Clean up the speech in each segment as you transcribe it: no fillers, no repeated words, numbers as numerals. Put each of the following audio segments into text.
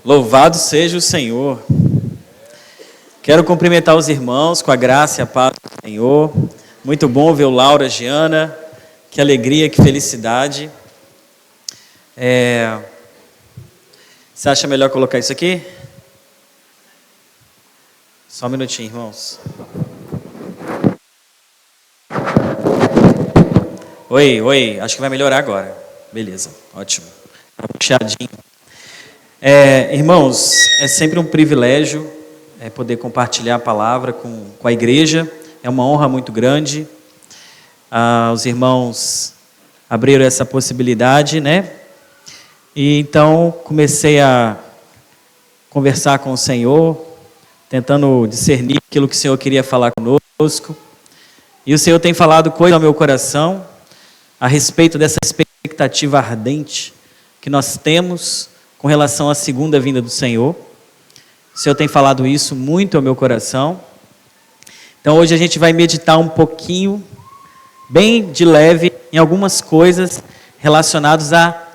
Louvado seja o Senhor. Quero cumprimentar os irmãos com a graça e a paz do Senhor. Muito bom ver o Laura, Giana. Que alegria, que felicidade. Você acha melhor colocar isso aqui? Só um minutinho, irmãos. Oi, acho que vai melhorar agora. Beleza, ótimo. Tá puxadinho. Irmãos, é sempre um privilégio poder compartilhar a palavra com a igreja. É uma honra muito grande. Os irmãos abriram essa possibilidade, né? E então comecei a conversar com o Senhor, tentando discernir aquilo que o Senhor queria falar conosco. E o Senhor tem falado coisa ao meu coração a respeito dessa expectativa ardente que nós temos com relação à segunda vinda do Senhor. O Senhor tem falado isso muito ao meu coração. Então hoje a gente vai meditar um pouquinho, bem de leve, em algumas coisas relacionadas à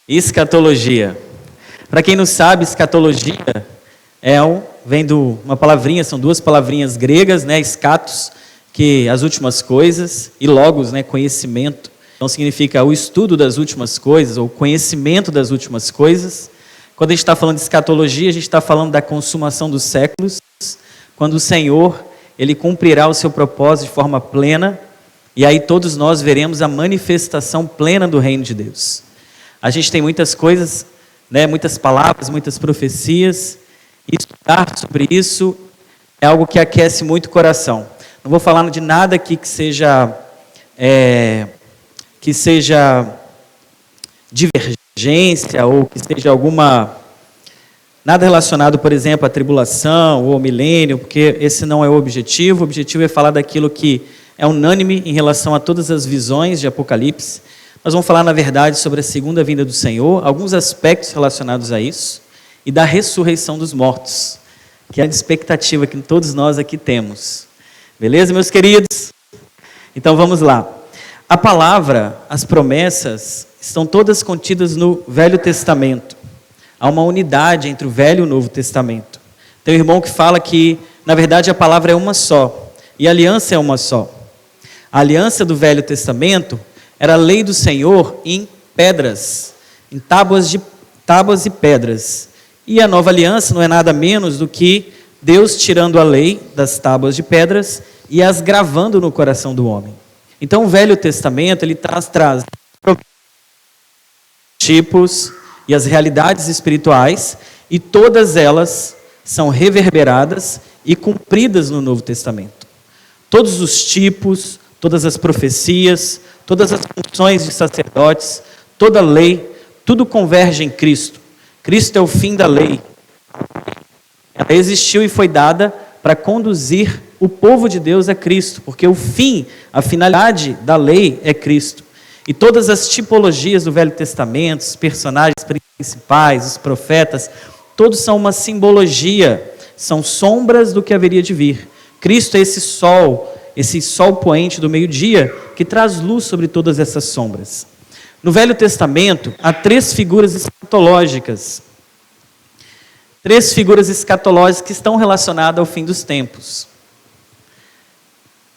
escatologia. Para quem não sabe, escatologia vem de uma palavrinha, são duas palavrinhas gregas, né, escatos, que as últimas coisas, e logos, né, conhecimento. Então significa o estudo das últimas coisas, ou conhecimento das últimas coisas. Quando a gente está falando de escatologia, a gente está falando da consumação dos séculos, quando o Senhor, Ele cumprirá o seu propósito de forma plena, e aí todos nós veremos a manifestação plena do reino de Deus. A gente tem muitas coisas, né, muitas palavras, muitas profecias, e estudar sobre isso é algo que aquece muito o coração. Não vou falar de nada aqui que seja divergência ou que seja nada relacionado, por exemplo, à tribulação ou ao milênio, porque esse não é o objetivo. O objetivo é falar daquilo que é unânime em relação a todas as visões de Apocalipse. Nós vamos falar, na verdade, sobre a segunda vinda do Senhor, alguns aspectos relacionados a isso, e da ressurreição dos mortos, que é a expectativa que todos nós aqui temos. Beleza, meus queridos? Então vamos lá. A palavra, as promessas, estão todas contidas no Velho Testamento. Há uma unidade entre o Velho e o Novo Testamento. Tem um irmão que fala que, na verdade, a palavra é uma só, e a aliança é uma só. A aliança do Velho Testamento era a lei do Senhor em pedras, em tábuas e pedras. E a nova aliança não é nada menos do que Deus tirando a lei das tábuas de pedras e as gravando no coração do homem. Então o Velho Testamento, ele traz tipos e as realidades espirituais, e todas elas são reverberadas e cumpridas no Novo Testamento. Todos os tipos, todas as profecias, todas as funções de sacerdotes, toda a lei, tudo converge em Cristo. Cristo é o fim da lei. Ela existiu e foi dada para conduzir o povo de Deus a Cristo, porque o fim, a finalidade da lei é Cristo. E todas as tipologias do Velho Testamento, os personagens principais, os profetas, todos são uma simbologia, são sombras do que haveria de vir. Cristo é esse sol poente do meio-dia, que traz luz sobre todas essas sombras. No Velho Testamento, há três figuras escatológicas. Três figuras escatológicas que estão relacionadas ao fim dos tempos.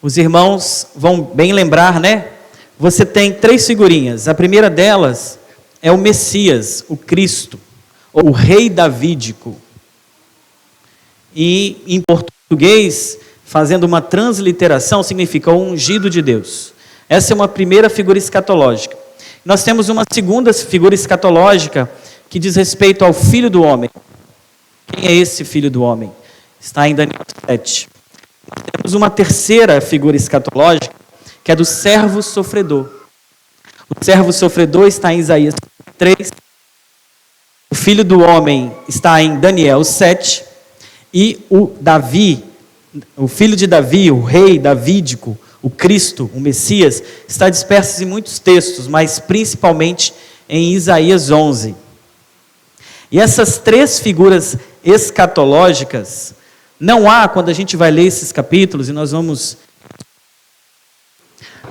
Os irmãos vão bem lembrar, né? Você tem três figurinhas. A primeira delas é o Messias, o Cristo, ou o Rei Davídico. E em português, fazendo uma transliteração, significa o ungido de Deus. Essa é uma primeira figura escatológica. Nós temos uma segunda figura escatológica que diz respeito ao Filho do Homem. Quem é esse Filho do Homem? Está em Daniel 7. Nós temos uma terceira figura escatológica, que é do servo sofredor. O servo sofredor está em Isaías 3. O Filho do Homem está em Daniel 7. E o filho de Davi, o rei davídico, o Cristo, o Messias, está disperso em muitos textos, mas principalmente em Isaías 11. E essas três figuras escatológicas, não há, quando a gente vai ler esses capítulos,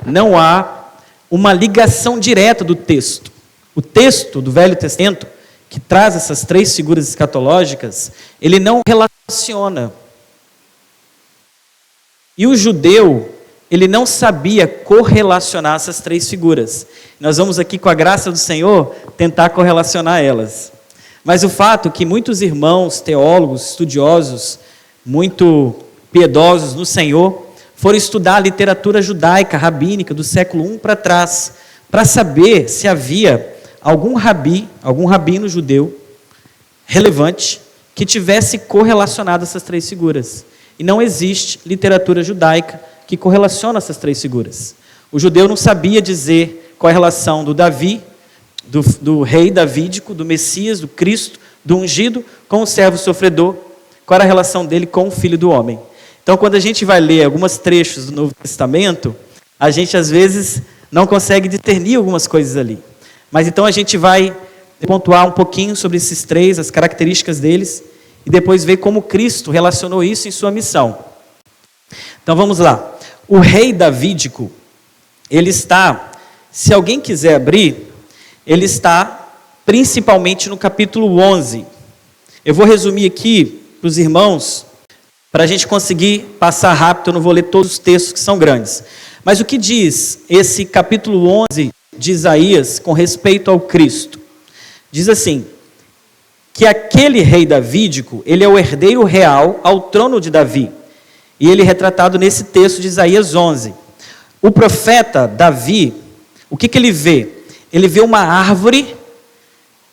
não há uma ligação direta do texto. O texto do Velho Testamento, que traz essas três figuras escatológicas, ele não relaciona. E o judeu, ele não sabia correlacionar essas três figuras. Nós vamos aqui, com a graça do Senhor, tentar correlacionar elas. Mas o fato é que muitos irmãos, teólogos, estudiosos, muito piedosos no Senhor, foram estudar a literatura judaica, rabínica, do século I para trás, para saber se havia algum rabino judeu relevante que tivesse correlacionado essas três figuras. E não existe literatura judaica que correlaciona essas três figuras. O judeu não sabia dizer qual é a relação do Davi, do rei davídico, do Messias, do Cristo, do ungido, com o servo sofredor, qual era a relação dele com o Filho do Homem. Então, quando a gente vai ler alguns trechos do Novo Testamento, a gente às vezes não consegue discernir algumas coisas ali. Mas então a gente vai pontuar um pouquinho sobre esses três, as características deles, e depois ver como Cristo relacionou isso em sua missão. Então vamos lá. O rei davídico, ele está, se alguém quiser abrir, ele está principalmente no capítulo 11. Eu vou resumir aqui para os irmãos, para a gente conseguir passar rápido, eu não vou ler todos os textos que são grandes. Mas o que diz esse capítulo 11 de Isaías com respeito ao Cristo? Diz assim, que aquele rei davídico, ele é o herdeiro real ao trono de Davi. E ele é retratado nesse texto de Isaías 11. O profeta Davi, o que ele vê? Ele vê uma árvore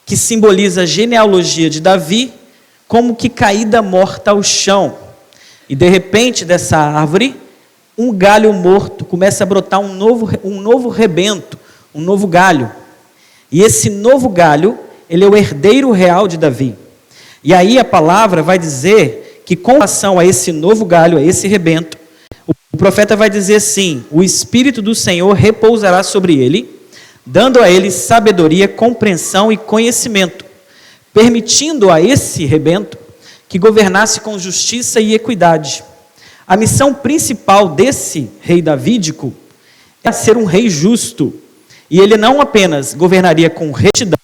que simboliza a genealogia de Davi, como que caída morta ao chão. E de repente dessa árvore, um galho morto começa a brotar um novo rebento, um novo galho. E esse novo galho, ele é o herdeiro real de Davi. E aí a palavra vai dizer que com relação a esse novo galho, a esse rebento, o profeta vai dizer assim: o Espírito do Senhor repousará sobre ele, dando a ele sabedoria, compreensão e conhecimento, permitindo a esse rebento que governasse com justiça e equidade. A missão principal desse rei davídico é ser um rei justo. E ele não apenas governaria com retidão,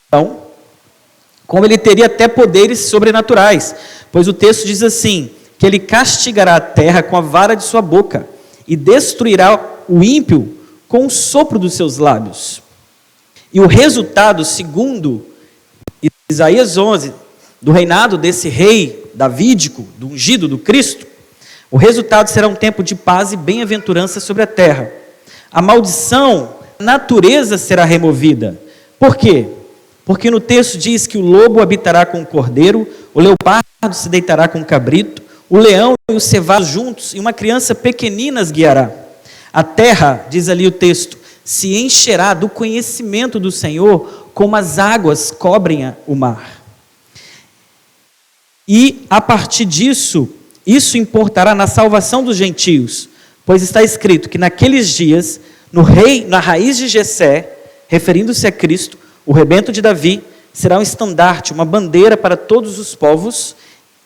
como ele teria até poderes sobrenaturais. Pois o texto diz assim, que ele castigará a terra com a vara de sua boca e destruirá o ímpio com o sopro dos seus lábios. E o resultado, segundo Isaías 11, do reinado desse rei davídico, do ungido, do Cristo, o resultado será um tempo de paz e bem-aventurança sobre a terra. A maldição, a natureza será removida. Por quê? Porque no texto diz que o lobo habitará com o cordeiro, o leopardo se deitará com o cabrito, o leão e o cevado juntos, e uma criança pequenina as guiará. A terra, diz ali o texto, se encherá do conhecimento do Senhor, como as águas cobrem o mar. E a partir disso, isso importará na salvação dos gentios, pois está escrito que naqueles dias, na raiz de Jessé, referindo-se a Cristo, o rebento de Davi, será um estandarte, uma bandeira para todos os povos,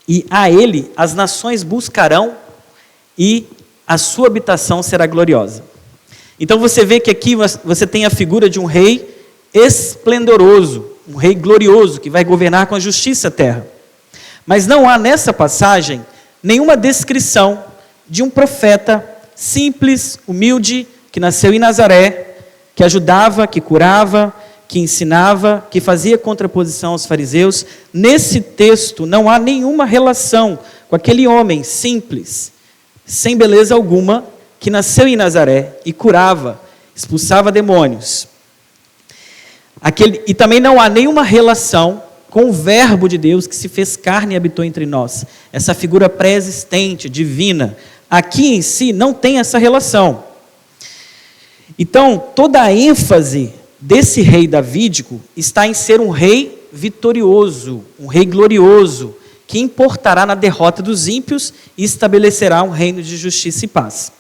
e a ele as nações buscarão, e a sua habitação será gloriosa. Então você vê que aqui você tem a figura de um rei esplendoroso, um rei glorioso, que vai governar com a justiça a terra. Mas não há nessa passagem nenhuma descrição de um profeta simples, humilde, que nasceu em Nazaré, que ajudava, que curava, que ensinava, que fazia contraposição aos fariseus. Nesse texto não há nenhuma relação com aquele homem simples, sem beleza alguma, que nasceu em Nazaré e curava, expulsava demônios. E também não há nenhuma relação com o verbo de Deus que se fez carne e habitou entre nós. Essa figura pré-existente, divina, aqui em si não tem essa relação. Então, toda a ênfase desse rei davídico está em ser um rei vitorioso, um rei glorioso, que importará na derrota dos ímpios e estabelecerá um reino de justiça e paz.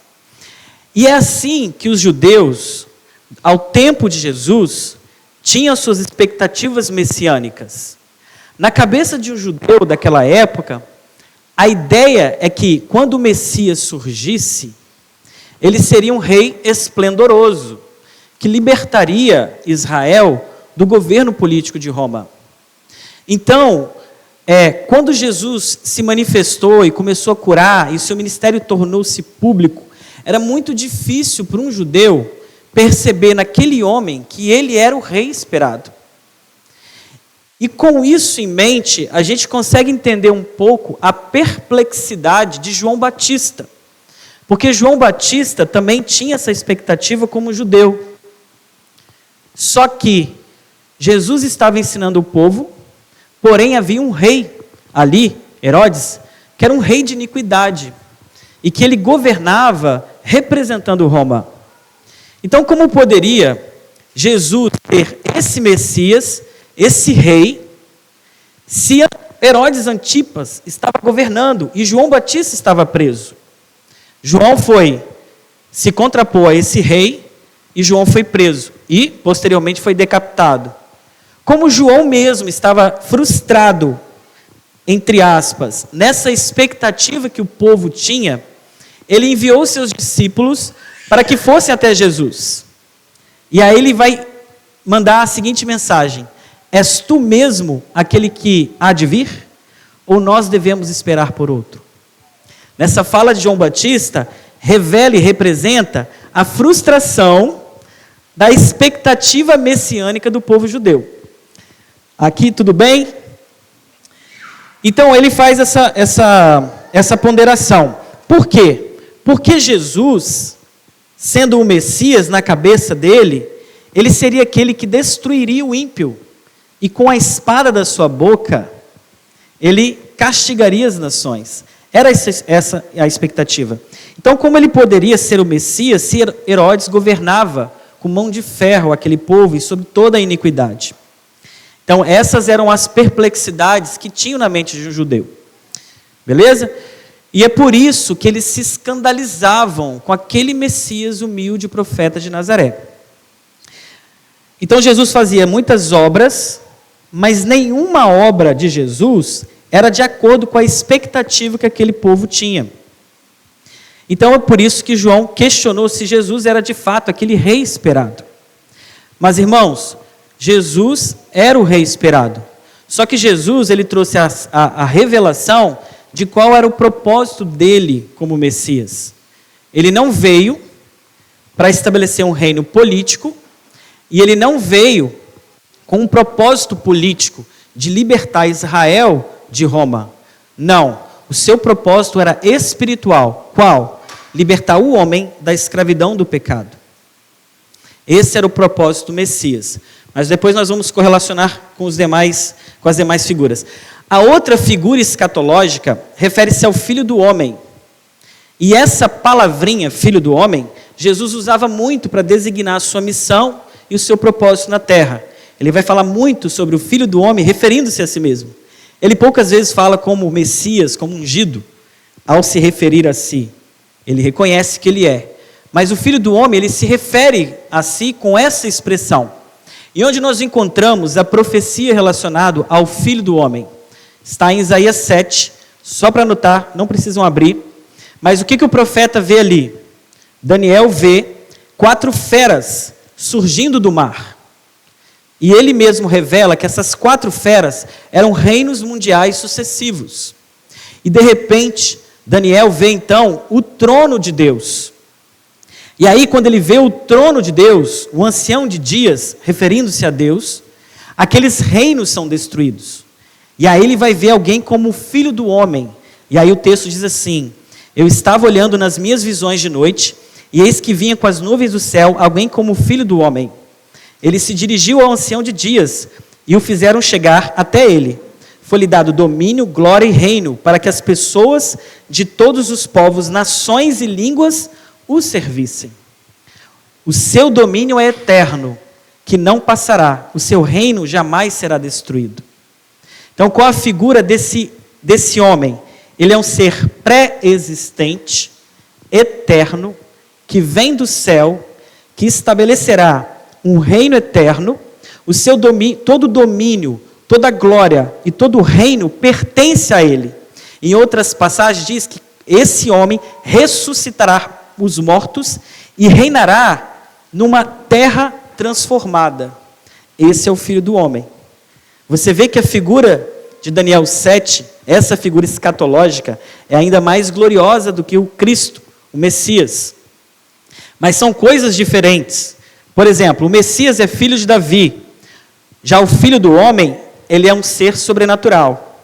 E é assim que os judeus, ao tempo de Jesus, tinham suas expectativas messiânicas. Na cabeça de um judeu daquela época, a ideia é que quando o Messias surgisse, ele seria um rei esplendoroso, que libertaria Israel do governo político de Roma. Então, quando Jesus se manifestou e começou a curar, e seu ministério tornou-se público, era muito difícil para um judeu perceber naquele homem que ele era o rei esperado. E com isso em mente, a gente consegue entender um pouco a perplexidade de João Batista. Porque João Batista também tinha essa expectativa como judeu. Só que Jesus estava ensinando o povo, porém havia um rei ali, Herodes, que era um rei de iniquidade, e que ele governava representando Roma. Então, como poderia Jesus ter esse Messias, esse rei, se Herodes Antipas estava governando e João Batista estava preso? João se contrapôs a esse rei e João foi preso e, posteriormente, foi decapitado. Como João mesmo estava frustrado, entre aspas, nessa expectativa que o povo tinha, ele enviou seus discípulos para que fossem até Jesus. E aí ele vai mandar a seguinte mensagem: és tu mesmo aquele que há de vir? Ou nós devemos esperar por outro? Nessa fala de João Batista, revela e representa a frustração da expectativa messiânica do povo judeu. Aqui tudo bem? Então ele faz essa ponderação. Por quê? Porque Jesus, sendo o Messias na cabeça dele, ele seria aquele que destruiria o ímpio. E com a espada da sua boca, ele castigaria as nações. Era essa a expectativa. Então, como ele poderia ser o Messias se Herodes governava com mão de ferro aquele povo e sobre toda a iniquidade? Então, essas eram as perplexidades que tinham na mente de um judeu. Beleza? E é por isso que eles se escandalizavam com aquele Messias humilde, profeta de Nazaré. Então, Jesus fazia muitas obras, mas nenhuma obra de Jesus era de acordo com a expectativa que aquele povo tinha. Então, é por isso que João questionou se Jesus era de fato aquele rei esperado. Mas, irmãos, Jesus era o rei esperado. Só que Jesus, ele trouxe a revelação de qual era o propósito dele como Messias. Ele não veio para estabelecer um reino político, e ele não veio com um propósito político de libertar Israel de Roma. Não, o seu propósito era espiritual. Qual? Libertar o homem da escravidão do pecado. Esse era o propósito do Messias. Mas depois nós vamos correlacionar com as demais figuras. A outra figura escatológica refere-se ao Filho do Homem. E essa palavrinha, Filho do Homem, Jesus usava muito para designar a sua missão e o seu propósito na terra. Ele vai falar muito sobre o Filho do Homem, referindo-se a si mesmo. Ele poucas vezes fala como Messias, como ungido, ao se referir a si. Ele reconhece que ele é. Mas o Filho do Homem, ele se refere a si com essa expressão. E onde nós encontramos a profecia relacionada ao Filho do Homem? Está em Isaías 7, só para anotar, não precisam abrir. Mas o que o profeta vê ali? Daniel vê 4 feras surgindo do mar. E ele mesmo revela que essas 4 feras eram reinos mundiais sucessivos. E de repente, Daniel vê então o trono de Deus. E aí, quando ele vê o trono de Deus, o ancião de dias, referindo-se a Deus, aqueles reinos são destruídos. E aí ele vai ver alguém como o Filho do Homem. E aí o texto diz assim: eu estava olhando nas minhas visões de noite, e eis que vinha com as nuvens do céu alguém como o Filho do Homem. Ele se dirigiu ao ancião de dias, e o fizeram chegar até ele. Foi-lhe dado domínio, glória e reino, para que as pessoas de todos os povos, nações e línguas o servissem. O seu domínio é eterno, que não passará, o seu reino jamais será destruído. Então, qual a figura desse homem? Ele é um ser pré-existente, eterno, que vem do céu, que estabelecerá um reino eterno. O seu domínio, todo domínio, toda glória e todo reino pertence a ele. Em outras passagens diz que esse homem ressuscitará os mortos e reinará numa terra transformada. Esse é o Filho do Homem. Você vê que a figura de Daniel 7, essa figura escatológica, é ainda mais gloriosa do que o Cristo, o Messias. Mas são coisas diferentes. Por exemplo, o Messias é filho de Davi. Já o Filho do Homem, ele é um ser sobrenatural.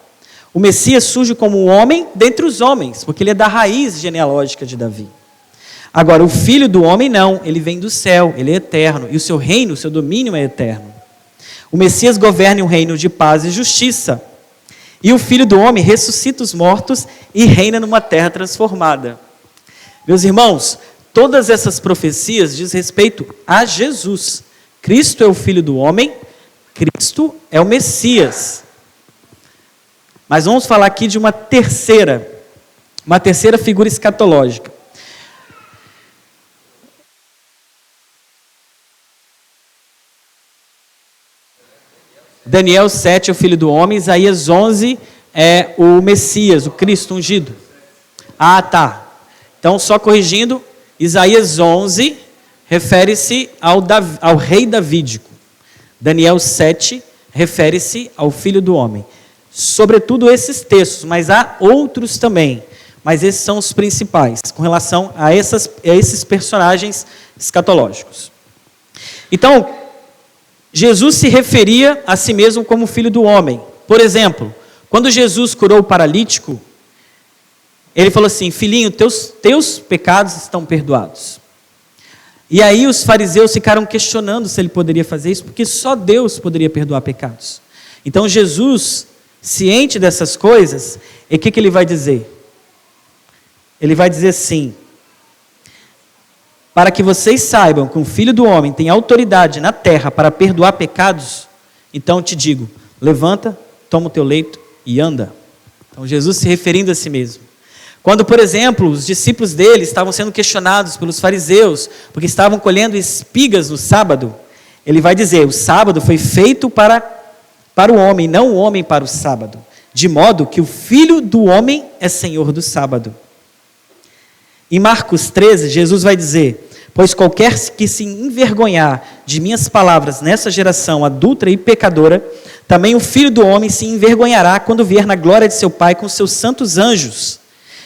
O Messias surge como um homem dentre os homens, porque ele é da raiz genealógica de Davi. Agora, o Filho do Homem não, ele vem do céu, ele é eterno, e o seu reino, o seu domínio é eterno. O Messias governa um reino de paz e justiça. E o Filho do Homem ressuscita os mortos e reina numa terra transformada. Meus irmãos, todas essas profecias diz respeito a Jesus. Cristo é o Filho do Homem, Cristo é o Messias. Mas vamos falar aqui de uma terceira figura escatológica. Daniel 7 é o Filho do Homem, Isaías 11 é o Messias, o Cristo ungido. Ah, tá. Então, só corrigindo, Isaías 11 refere-se ao rei davídico. Daniel 7 refere-se ao Filho do Homem. Sobretudo esses textos, mas há outros também. Mas esses são os principais, com relação a esses personagens escatológicos. Então, Jesus se referia a si mesmo como Filho do Homem. Por exemplo, quando Jesus curou o paralítico, ele falou assim: filhinho, teus pecados estão perdoados. E aí os fariseus ficaram questionando se ele poderia fazer isso, porque só Deus poderia perdoar pecados. Então Jesus, ciente dessas coisas, e o que ele vai dizer? Ele vai dizer assim: para que vocês saibam que o Filho do Homem tem autoridade na terra para perdoar pecados, então te digo, levanta, toma o teu leito e anda. Então Jesus se referindo a si mesmo. Quando, por exemplo, os discípulos dele estavam sendo questionados pelos fariseus, porque estavam colhendo espigas no sábado, ele vai dizer: o sábado foi feito para o homem, não o homem para o sábado, de modo que o Filho do Homem é Senhor do sábado. Em Marcos 13, Jesus vai dizer: pois qualquer que se envergonhar de minhas palavras nessa geração adúltera e pecadora, também o Filho do Homem se envergonhará quando vier na glória de seu Pai com seus santos anjos.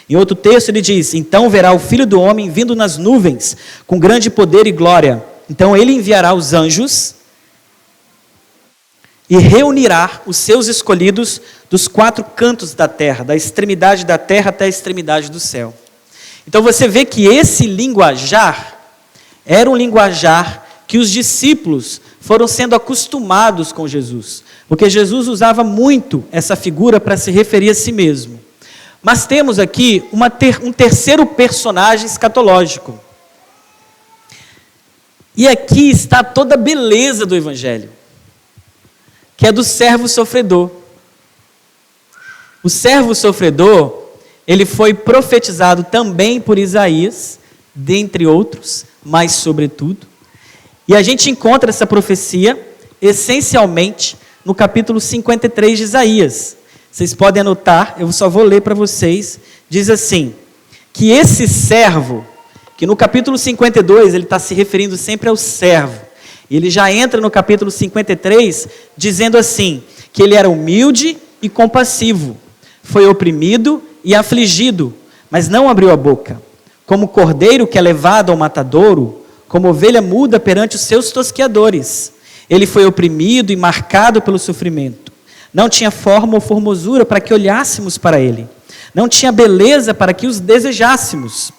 Em outro texto ele diz: então verá o Filho do Homem vindo nas nuvens, com grande poder e glória. Então ele enviará os anjos e reunirá os seus escolhidos dos quatro cantos da terra, da extremidade da terra até a extremidade do céu. Então você vê que esse linguajar era um linguajar que os discípulos foram sendo acostumados com Jesus, porque Jesus usava muito essa figura para se referir a si mesmo. Mas temos aqui um terceiro personagem escatológico. E aqui está toda a beleza do Evangelho, que é do servo sofredor. O servo sofredor, ele foi profetizado também por Isaías, dentre outros, mas sobretudo. E a gente encontra essa profecia, essencialmente, no capítulo 53 de Isaías. Vocês podem anotar, eu só vou ler para vocês. Diz assim, que esse servo, que no capítulo 52, ele está se referindo sempre ao servo. Ele já entra no capítulo 53, dizendo assim, que ele era humilde e compassivo, foi oprimido e afligido, mas não abriu a boca. Como cordeiro que é levado ao matadouro, como ovelha muda perante os seus tosqueadores. Ele foi oprimido e marcado pelo sofrimento. Não tinha forma ou formosura para que olhássemos para ele. Não tinha beleza para que os desejássemos.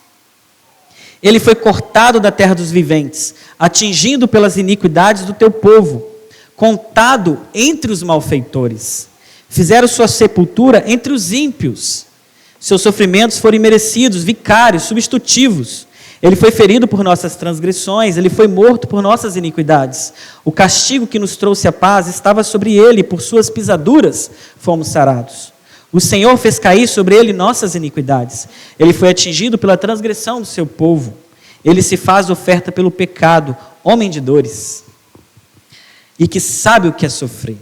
Ele foi cortado da terra dos viventes, atingido pelas iniquidades do teu povo, contado entre os malfeitores. Fizeram sua sepultura entre os ímpios. Seus sofrimentos foram imerecidos, vicários, substitutivos. Ele foi ferido por nossas transgressões, ele foi morto por nossas iniquidades. O castigo que nos trouxe a paz estava sobre ele, e por suas pisaduras fomos sarados. O Senhor fez cair sobre ele nossas iniquidades. Ele foi atingido pela transgressão do seu povo. Ele se faz oferta pelo pecado, homem de dores, e que sabe o que é sofrer,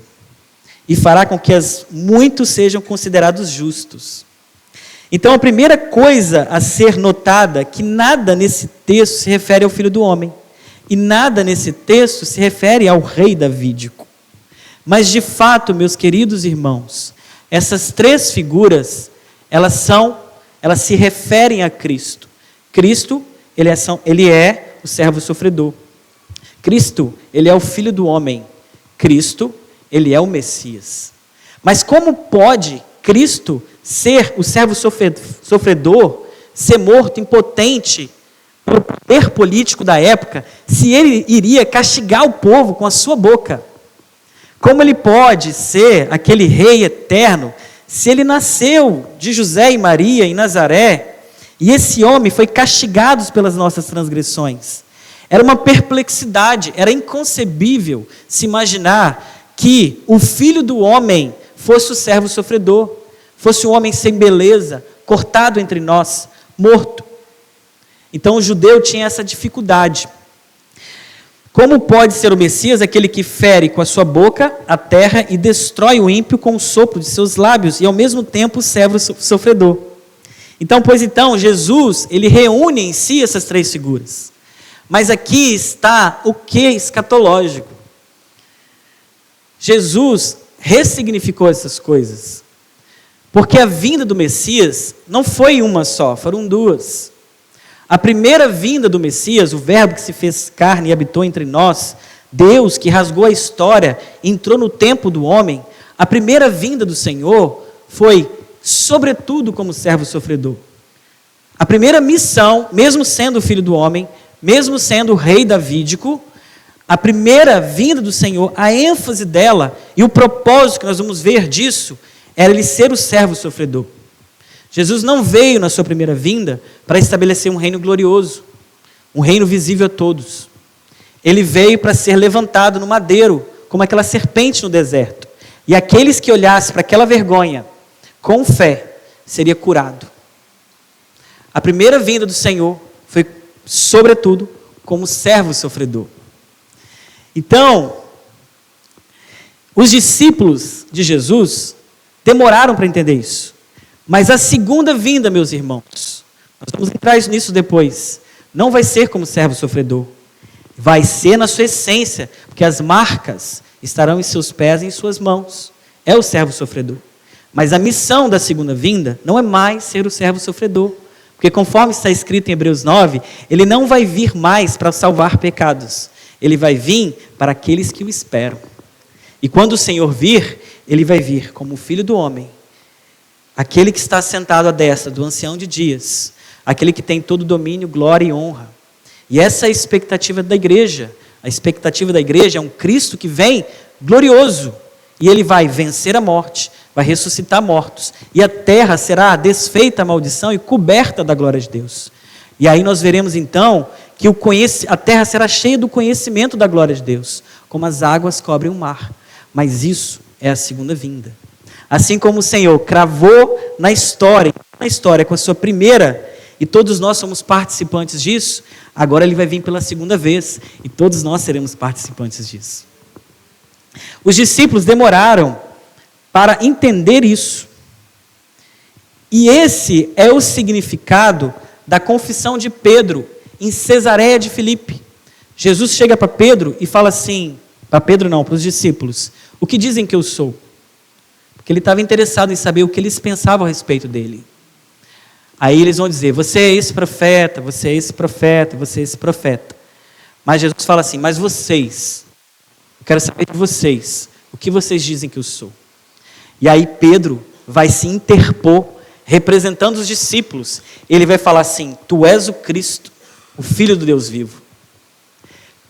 e fará com que muitos sejam considerados justos. Então a primeira coisa a ser notada é que nada nesse texto se refere ao Filho do Homem, e nada nesse texto se refere ao rei davídico. Mas de fato, meus queridos irmãos, essas três figuras, elas se referem a Cristo. Cristo, ele é o servo sofredor. Cristo, ele é o Filho do homem. Cristo, ele é o Messias. Mas como pode Cristo ser o servo sofredor, ser morto, impotente, pelo poder político da época, se ele iria castigar o povo com a sua boca? Como ele pode ser aquele rei eterno, se ele nasceu de José e Maria em Nazaré, e esse homem foi castigado pelas nossas transgressões? Era uma perplexidade, era inconcebível se imaginar que o Filho do homem fosse o servo sofredor, fosse um homem sem beleza, cortado entre nós, morto. Então o judeu tinha essa dificuldade. Como pode ser o Messias aquele que fere com a sua boca a terra e destrói o ímpio com o sopro de seus lábios e ao mesmo tempo o servo sofredor? Então, Jesus, ele reúne em si essas três figuras. Mas aqui está o que escatológico. Jesus ressignificou essas coisas. Porque a vinda do Messias não foi uma só, foram duas. A primeira vinda do Messias, o verbo que se fez carne e habitou entre nós, Deus que rasgou a história, entrou no tempo do homem, a primeira vinda do Senhor foi, sobretudo, como servo sofredor. A primeira missão, mesmo sendo o Filho do homem, mesmo sendo o rei davídico, a primeira vinda do Senhor, a ênfase dela e o propósito que nós vamos ver disso, era ele ser o servo sofredor. Jesus não veio na sua primeira vinda para estabelecer um reino glorioso, um reino visível a todos. Ele veio para ser levantado no madeiro, como aquela serpente no deserto. E aqueles que olhassem para aquela vergonha, com fé, seria curado. A primeira vinda do Senhor foi, sobretudo, como servo sofredor. Então, os discípulos de Jesus demoraram para entender isso. Mas a segunda vinda, meus irmãos, nós vamos entrar nisso depois, não vai ser como servo sofredor. Vai ser na sua essência, porque as marcas estarão em seus pés e em suas mãos. É o servo sofredor. Mas a missão da segunda vinda não é mais ser o servo sofredor. Porque conforme está escrito em Hebreus 9, ele não vai vir mais para salvar pecados. Ele vai vir para aqueles que o esperam. E quando o Senhor vir, ele vai vir como o Filho do homem. Aquele que está sentado à destra do ancião de dias. Aquele que tem todo domínio, glória e honra. E essa é a expectativa da igreja. A expectativa da igreja é um Cristo que vem glorioso. E ele vai vencer a morte, vai ressuscitar mortos. E a terra será desfeita a maldição e coberta da glória de Deus. E aí nós veremos então que a terra será cheia do conhecimento da glória de Deus, como as águas cobrem o mar. Mas isso é a segunda vinda. Assim como o Senhor cravou na história com a sua primeira, e todos nós somos participantes disso, agora ele vai vir pela segunda vez, e todos nós seremos participantes disso. Os discípulos demoraram para entender isso. E esse é o significado da confissão de Pedro em Cesareia de Filipe. Jesus chega para Pedro e fala assim, para Pedro não, para os discípulos, o que dizem que eu sou? Porque ele estava interessado em saber o que eles pensavam a respeito dele. Aí eles vão dizer, você é esse profeta, você é esse profeta, você é esse profeta. Mas Jesus fala assim, mas vocês, eu quero saber de vocês, o que vocês dizem que eu sou? E aí Pedro vai se interpor, representando os discípulos. Ele vai falar assim, tu és o Cristo, o Filho do Deus vivo.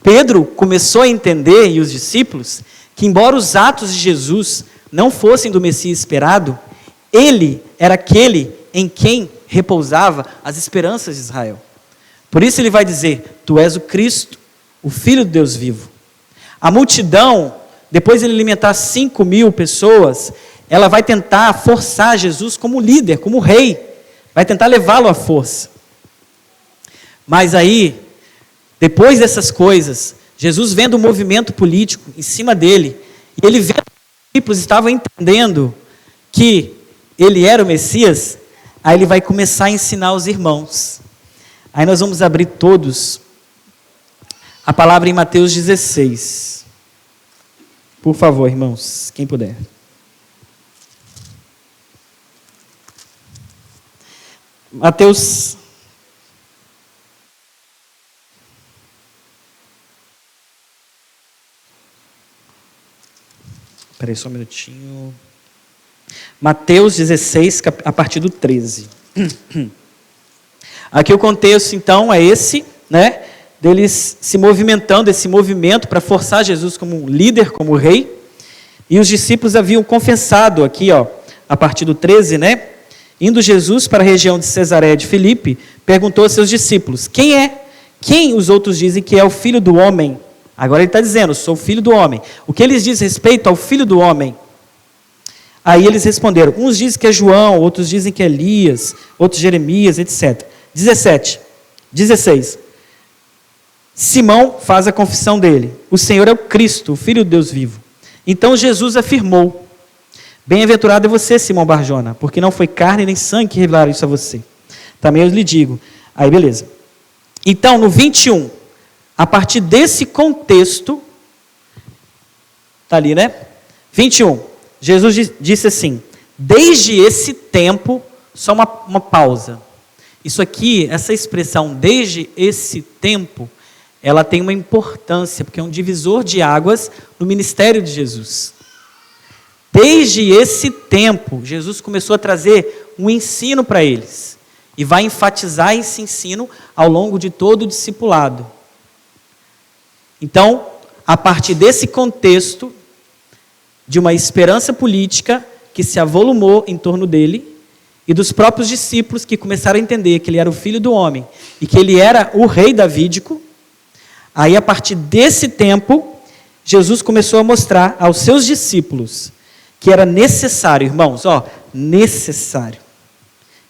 Pedro começou a entender, e os discípulos, que embora os atos de Jesus não fossem do Messias esperado, ele era aquele em quem repousava as esperanças de Israel. Por isso ele vai dizer, tu és o Cristo, o Filho do Deus vivo. A multidão, depois de ele alimentar 5.000 pessoas, ela vai tentar forçar Jesus como líder, como rei, vai tentar levá-lo à força. Mas aí, depois dessas coisas, Jesus vendo o movimento político em cima dele, e ele vendo que os discípulos estavam entendendo que ele era o Messias, aí ele vai começar a ensinar os irmãos. Aí nós vamos abrir todos a palavra em Mateus 16. Por favor, irmãos, quem puder. Mateus. Espera aí só um minutinho. Mateus 16, a partir do 13. Aqui o contexto, então, é esse, né? Deles se movimentando, esse movimento para forçar Jesus como líder, como rei. E os discípulos haviam confessado aqui, ó, a partir do 13, né? Indo Jesus para a região de Cesareia de Filipe, perguntou a seus discípulos: quem os outros dizem que é o Filho do Homem? Agora ele está dizendo: sou o Filho do Homem. O que eles dizem respeito ao Filho do Homem? Aí eles responderam: uns dizem que é João, outros dizem que é Elias, outros Jeremias, etc. 16. Simão faz a confissão dele: o Senhor é o Cristo, o Filho de Deus vivo. Então Jesus afirmou: bem-aventurado é você, Simão Barjona, porque não foi carne nem sangue que revelaram isso a você. Também eu lhe digo. Aí beleza. Então no 21, a partir desse contexto, está ali, né? 21, Jesus disse assim: desde esse tempo, só uma pausa. Isso aqui, essa expressão, desde esse tempo, ela tem uma importância, porque é um divisor de águas no ministério de Jesus. Desde esse tempo, Jesus começou a trazer um ensino para eles, e vai enfatizar esse ensino ao longo de todo o discipulado. Então, a partir desse contexto, de uma esperança política que se avolumou em torno dele, e dos próprios discípulos que começaram a entender que ele era o Filho do Homem, e que ele era o rei davídico, aí a partir desse tempo, Jesus começou a mostrar aos seus discípulos que era necessário, irmãos, necessário,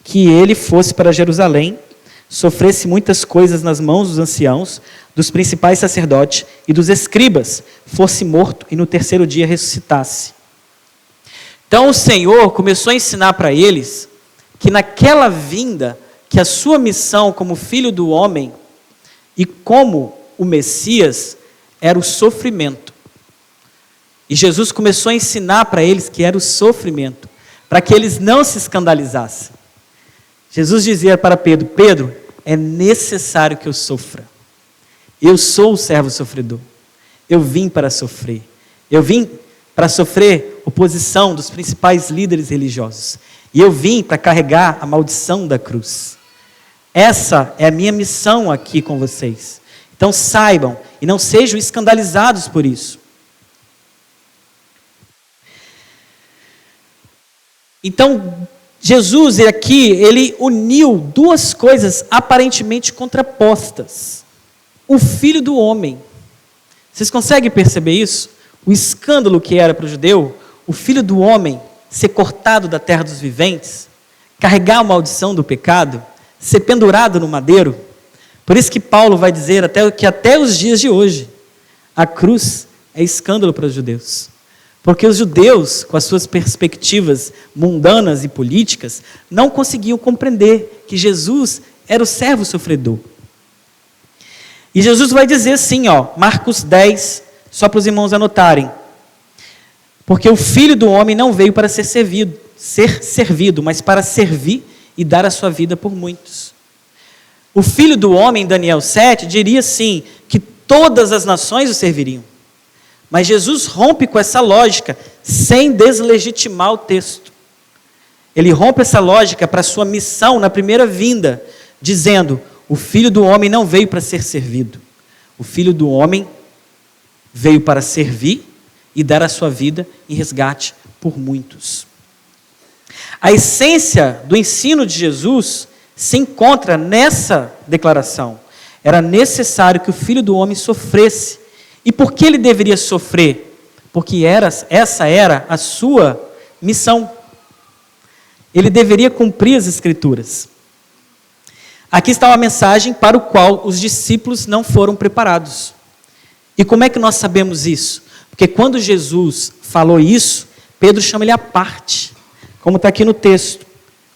que ele fosse para Jerusalém, sofresse muitas coisas nas mãos dos anciãos, dos principais sacerdotes e dos escribas, fosse morto e no terceiro dia ressuscitasse. Então o Senhor começou a ensinar para eles que naquela vinda, que a sua missão como Filho do Homem e como o Messias era o sofrimento. E Jesus começou a ensinar para eles que era o sofrimento, para que eles não se escandalizassem. Jesus dizia para Pedro: Pedro, é necessário que eu sofra. Eu sou o servo sofredor. Eu vim para sofrer. Eu vim para sofrer oposição dos principais líderes religiosos. E eu vim para carregar a maldição da cruz. Essa é a minha missão aqui com vocês. Então saibam e não sejam escandalizados por isso. Então, Jesus aqui, ele uniu duas coisas aparentemente contrapostas. O Filho do Homem. Vocês conseguem perceber isso? O escândalo que era para o judeu, o Filho do Homem ser cortado da terra dos viventes, carregar a maldição do pecado, ser pendurado no madeiro. Por isso que Paulo vai dizer que até os dias de hoje, a cruz é escândalo para os judeus. Porque os judeus, com as suas perspectivas mundanas e políticas, não conseguiam compreender que Jesus era o servo sofredor. E Jesus vai dizer assim, Marcos 10, só para os irmãos anotarem. Porque o Filho do Homem não veio para ser servido, mas para servir e dar a sua vida por muitos. O Filho do Homem, em Daniel 7, diria assim, que todas as nações o serviriam. Mas Jesus rompe com essa lógica, sem deslegitimar o texto. Ele rompe essa lógica para a sua missão na primeira vinda, dizendo: o Filho do Homem não veio para ser servido. O Filho do Homem veio para servir e dar a sua vida em resgate por muitos. A essência do ensino de Jesus se encontra nessa declaração. Era necessário que o Filho do Homem sofresse. E por que ele deveria sofrer? Porque essa era a sua missão. Ele deveria cumprir as Escrituras. Aqui está uma mensagem para o qual os discípulos não foram preparados. E como é que nós sabemos isso? Porque quando Jesus falou isso, Pedro chama ele à parte, como está aqui no texto.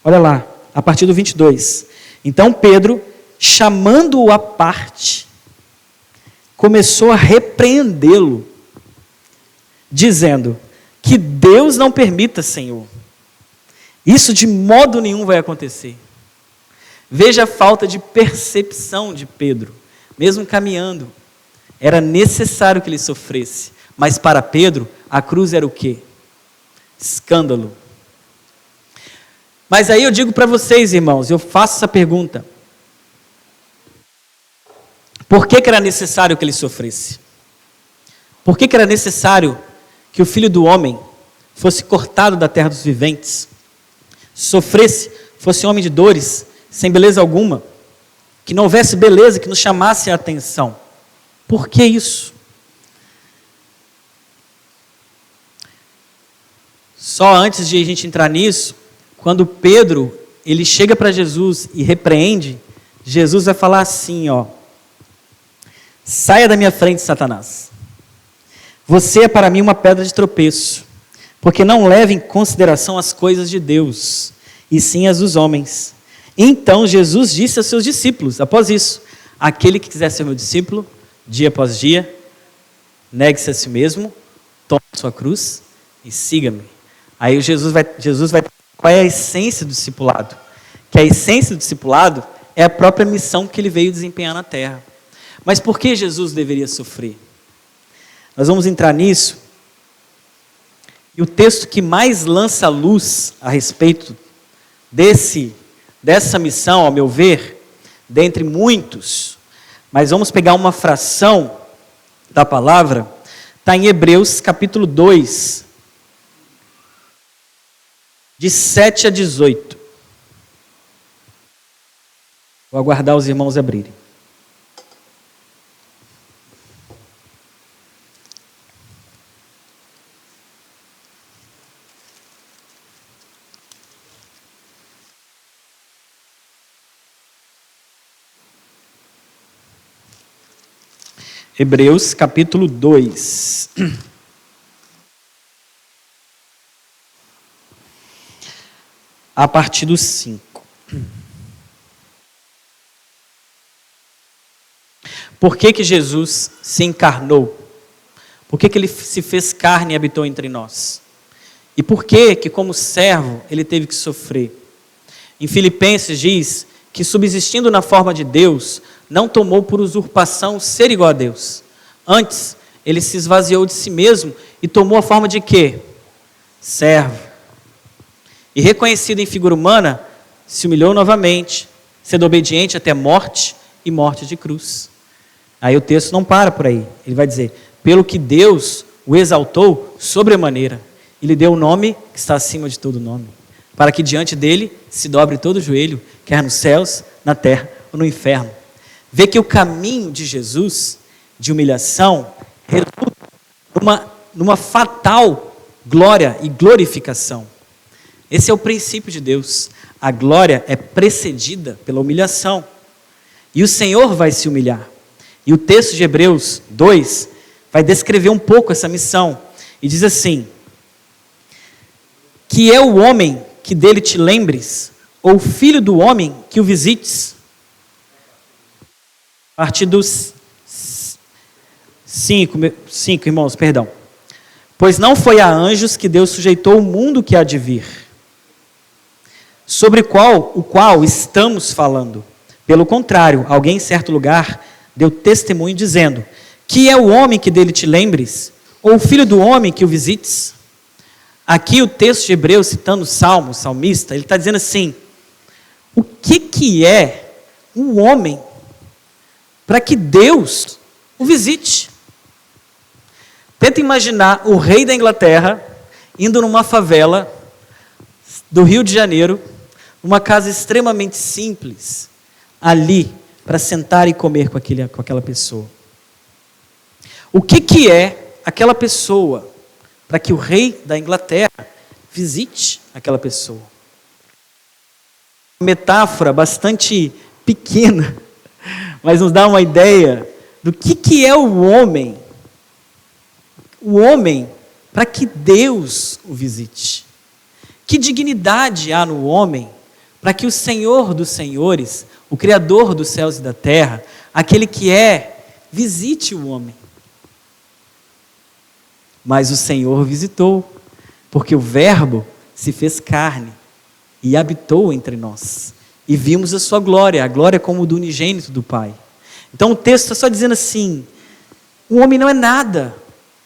Olha lá, a partir do 22. Então Pedro, chamando-o à parte, começou a repreendê-lo, dizendo: que Deus não permita, Senhor. Isso de modo nenhum vai acontecer. Veja a falta de percepção de Pedro, mesmo caminhando. Era necessário que ele sofresse, mas para Pedro, a cruz era o quê? Escândalo. Mas aí eu digo para vocês, irmãos, eu faço essa pergunta. Por que era necessário que ele sofresse? Por que era necessário que o Filho do Homem fosse cortado da terra dos viventes, sofresse, fosse homem de dores, sem beleza alguma, que não houvesse beleza que nos chamasse a atenção? Por que isso? Só antes de a gente entrar nisso, quando Pedro, ele chega para Jesus e repreende, Jesus vai falar assim, ó: saia da minha frente, Satanás. Você é para mim uma pedra de tropeço, porque não leva em consideração as coisas de Deus, e sim as dos homens. Então Jesus disse aos seus discípulos, após isso: aquele que quiser ser meu discípulo, dia após dia, negue-se a si mesmo, tome a sua cruz e siga-me. Aí Jesus vai, qual é a essência do discipulado? Que a essência do discipulado é a própria missão que ele veio desempenhar na terra. Mas por que Jesus deveria sofrer? Nós vamos entrar nisso. E o texto que mais lança luz a respeito dessa missão, ao meu ver, dentre muitos, mas vamos pegar uma fração da palavra, está em Hebreus capítulo 2, de 7 a 18. Vou aguardar os irmãos abrirem. Hebreus capítulo 2. A partir do 5. Por que Jesus se encarnou? Por que ele se fez carne e habitou entre nós? E por que como servo, ele teve que sofrer? Em Filipenses diz que, subsistindo na forma de Deus, não tomou por usurpação ser igual a Deus. Antes, ele se esvaziou de si mesmo e tomou a forma de quê? Servo. E reconhecido em figura humana, se humilhou novamente, sendo obediente até morte e morte de cruz. Aí o texto não para por aí. Ele vai dizer: pelo que Deus o exaltou sobremaneira, e lhe deu o nome que está acima de todo nome, para que diante dele se dobre todo o joelho, quer nos céus, na terra ou no inferno. Vê que o caminho de Jesus, de humilhação, resulta numa fatal glória e glorificação. Esse é o princípio de Deus. A glória é precedida pela humilhação. E o Senhor vai se humilhar. E o texto de Hebreus 2 vai descrever um pouco essa missão. E diz assim: que é o homem que dele te lembres, ou o filho do homem que o visites. A partir dos 5, irmãos, perdão. Pois não foi a anjos que Deus sujeitou o mundo que há de vir, sobre o qual estamos falando. Pelo contrário, alguém em certo lugar deu testemunho dizendo: que é o homem que dele te lembres, ou o filho do homem que o visites? Aqui o texto de Hebreus, citando o salmista, ele está dizendo assim: o que é um homem para que Deus o visite? Tenta imaginar o rei da Inglaterra indo numa favela do Rio de Janeiro, uma casa extremamente simples, ali, para sentar e comer com aquela pessoa. O que é aquela pessoa para que o rei da Inglaterra visite aquela pessoa? Uma metáfora bastante pequena, mas nos dá uma ideia do que é o homem para que Deus o visite. Que dignidade há no homem para que o Senhor dos senhores, o Criador dos céus e da terra, aquele que visite o homem. mas o Senhor visitou, porque o Verbo se fez carne e habitou entre nós. E vimos a sua glória, a glória como do unigênito do Pai. Então o texto está só dizendo assim, o homem não é nada,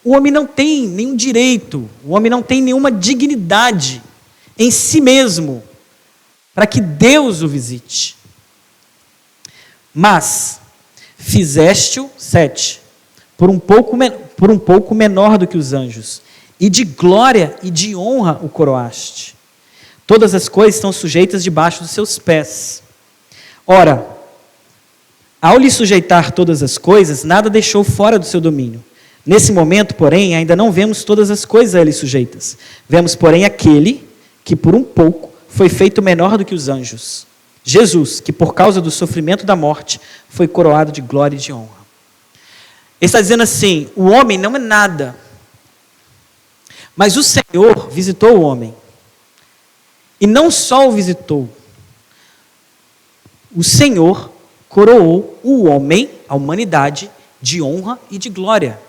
o homem não tem nenhum direito, o homem não tem nenhuma dignidade em si mesmo, para que Deus o visite. Mas fizeste-o, 7, por um pouco menor do que os anjos, e de glória e de honra o coroaste. Todas as coisas estão sujeitas debaixo dos seus pés. Ora, ao lhe sujeitar todas as coisas, nada deixou fora do seu domínio. Nesse momento, porém, ainda não vemos todas as coisas a ele sujeitas. Vemos, porém, aquele que por um pouco foi feito menor do que os anjos. Jesus, que por causa do sofrimento da morte, foi coroado de glória e de honra. Ele está dizendo assim, o homem não é nada, mas o Senhor visitou o homem. E não só o visitou, o Senhor coroou o homem, a humanidade, de honra e de glória.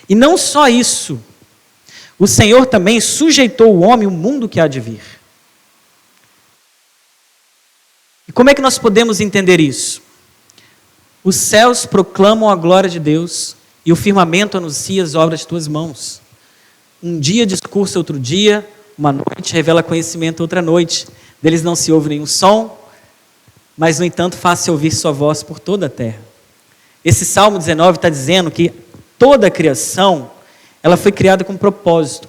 E não só isso, o Senhor também sujeitou o homem ao mundo que há de vir. E como é que nós podemos entender isso? Os céus proclamam a glória de Deus e o firmamento anuncia as obras de tuas mãos. Um dia discursa outro dia, uma noite revela conhecimento outra noite. Deles não se ouve nenhum som, mas no entanto faz-se ouvir sua voz por toda a terra. Esse Salmo 19 está dizendo que toda a criação, ela foi criada com um propósito,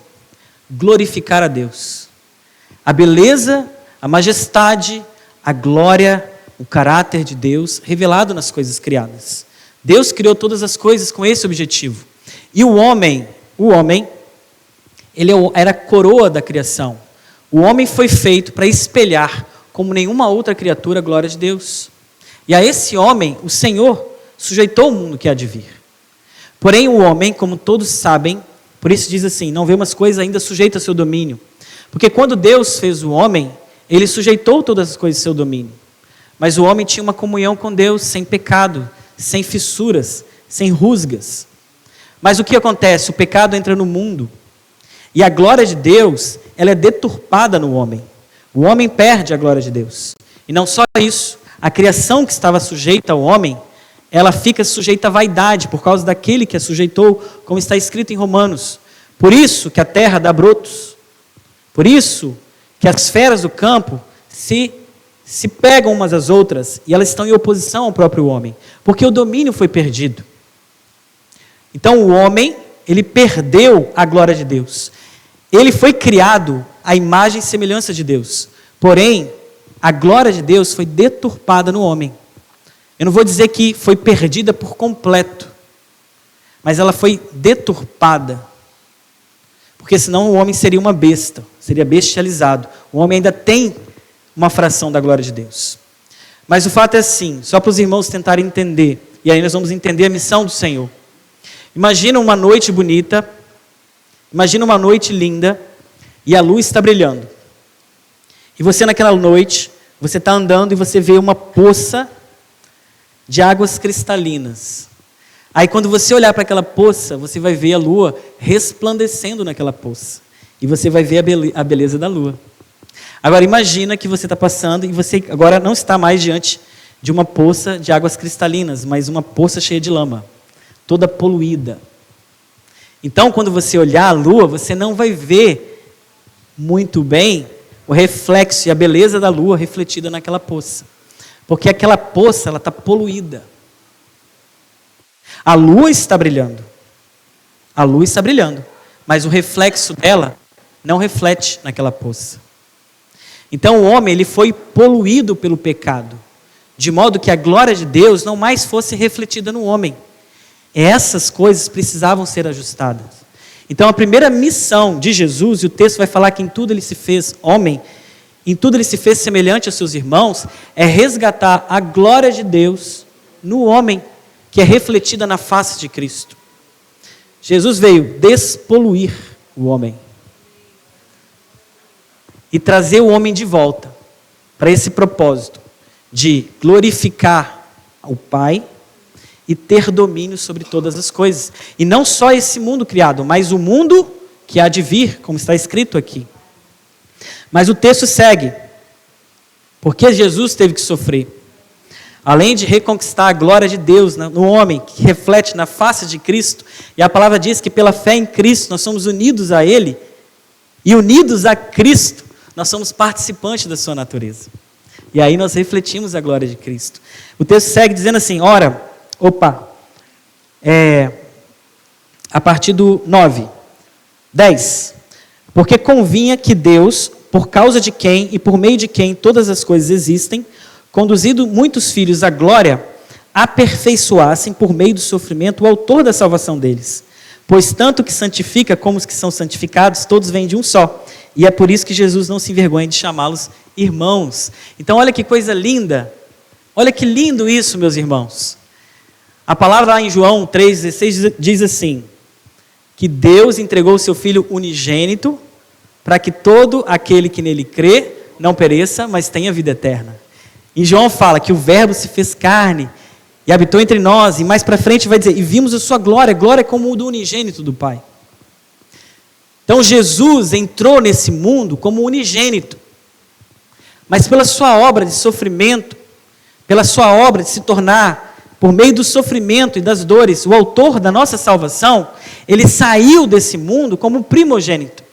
glorificar a Deus. A beleza, a majestade, a glória, o caráter de Deus revelado nas coisas criadas. Deus criou todas as coisas com esse objetivo. E o homem, ele era a coroa da criação. O homem foi feito para espelhar, como nenhuma outra criatura, a glória de Deus. E a esse homem, o Senhor sujeitou o mundo que há de vir. Porém, o homem, como todos sabem, por isso diz assim, não vê umas coisas ainda sujeitas ao seu domínio. Porque quando Deus fez o homem, ele sujeitou todas as coisas ao seu domínio. Mas o homem tinha uma comunhão com Deus, sem pecado, sem fissuras, sem rusgas. Mas o que acontece? O pecado entra no mundo. E a glória de Deus, ela é deturpada no homem. O homem perde a glória de Deus. E não só isso, a criação que estava sujeita ao homem, ela fica sujeita à vaidade, por causa daquele que a sujeitou, como está escrito em Romanos. Por isso que a terra dá brotos. Por isso que as feras do campo se pegam umas às outras e elas estão em oposição ao próprio homem, porque o domínio foi perdido. Então o homem, ele perdeu a glória de Deus. Ele foi criado à imagem e semelhança de Deus, porém a glória de Deus foi deturpada no homem. Eu não vou dizer que foi perdida por completo, mas ela foi deturpada. Porque senão o homem seria uma besta, seria bestializado. O homem ainda tem uma fração da glória de Deus. Mas o fato é assim, só para os irmãos tentarem entender, e aí nós vamos entender a missão do Senhor. Imagina uma noite bonita, imagina uma noite linda, e a luz está brilhando. E você naquela noite, você está andando e você vê uma poça de águas cristalinas. Aí quando você olhar para aquela poça, você vai ver a lua resplandecendo naquela poça. E você vai ver a beleza da lua. Agora imagina que você está passando e você agora não está mais diante de uma poça de águas cristalinas, mas uma poça cheia de lama, toda poluída. Então quando você olhar a lua, você não vai ver muito bem o reflexo e a beleza da lua refletida naquela poça. Porque aquela poça, ela está poluída. A lua está brilhando. A lua está brilhando. Mas o reflexo dela não reflete naquela poça. Então o homem, ele foi poluído pelo pecado. De modo que a glória de Deus não mais fosse refletida no homem. Essas coisas precisavam ser ajustadas. Então a primeira missão de Jesus, e o texto vai falar que em tudo ele se fez homem, em tudo ele se fez semelhante aos seus irmãos, é resgatar a glória de Deus no homem, que é refletida na face de Cristo. Jesus veio despoluir o homem e trazer o homem de volta para esse propósito de glorificar o Pai e ter domínio sobre todas as coisas. E não só esse mundo criado, mas o mundo que há de vir, como está escrito aqui. Mas o texto segue. Porque Jesus teve que sofrer? Além de reconquistar a glória de Deus no homem, que reflete na face de Cristo, e a palavra diz que pela fé em Cristo nós somos unidos a Ele, e unidos a Cristo, nós somos participantes da sua natureza. E aí nós refletimos a glória de Cristo. O texto segue dizendo assim, a partir do 9, 10. Porque convinha que Deus, por causa de quem e por meio de quem todas as coisas existem, conduzido muitos filhos à glória, aperfeiçoassem por meio do sofrimento o autor da salvação deles. Pois tanto que santifica como os que são santificados, todos vêm de um só. E é por isso que Jesus não se envergonha de chamá-los irmãos. Então olha que coisa linda. Olha que lindo isso, meus irmãos. A palavra lá em João 3,16 diz assim, que Deus entregou o seu Filho unigênito para que todo aquele que nele crê não pereça, mas tenha vida eterna. Em João fala que o Verbo se fez carne e habitou entre nós, e mais para frente vai dizer, e vimos a sua glória, glória como o do unigênito do Pai. Então Jesus entrou nesse mundo como unigênito, mas pela sua obra de sofrimento, pela sua obra de se tornar, por meio do sofrimento e das dores, o autor da nossa salvação, ele saiu desse mundo como primogênito.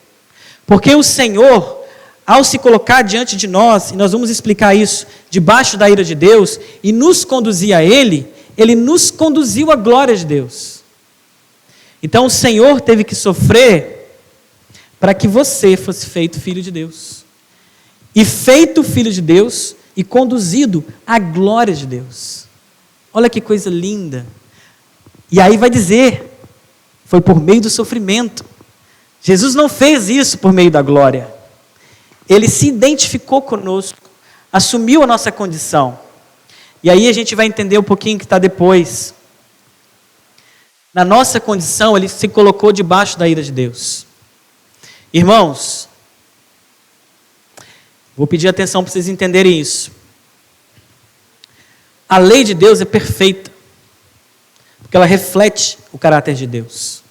Porque o Senhor, ao se colocar diante de nós, e nós vamos explicar isso, debaixo da ira de Deus, e nos conduzir a Ele, Ele nos conduziu à glória de Deus. Então o Senhor teve que sofrer para que você fosse feito filho de Deus. E feito filho de Deus e conduzido à glória de Deus. Olha que coisa linda. E aí vai dizer, foi por meio do sofrimento. Jesus não fez isso por meio da glória. Ele se identificou conosco, assumiu a nossa condição. E aí a gente vai entender um pouquinho que está depois. Na nossa condição, ele se colocou debaixo da ira de Deus. Irmãos, vou pedir atenção para vocês entenderem isso. A lei de Deus é perfeita, porque ela reflete o caráter de Deus.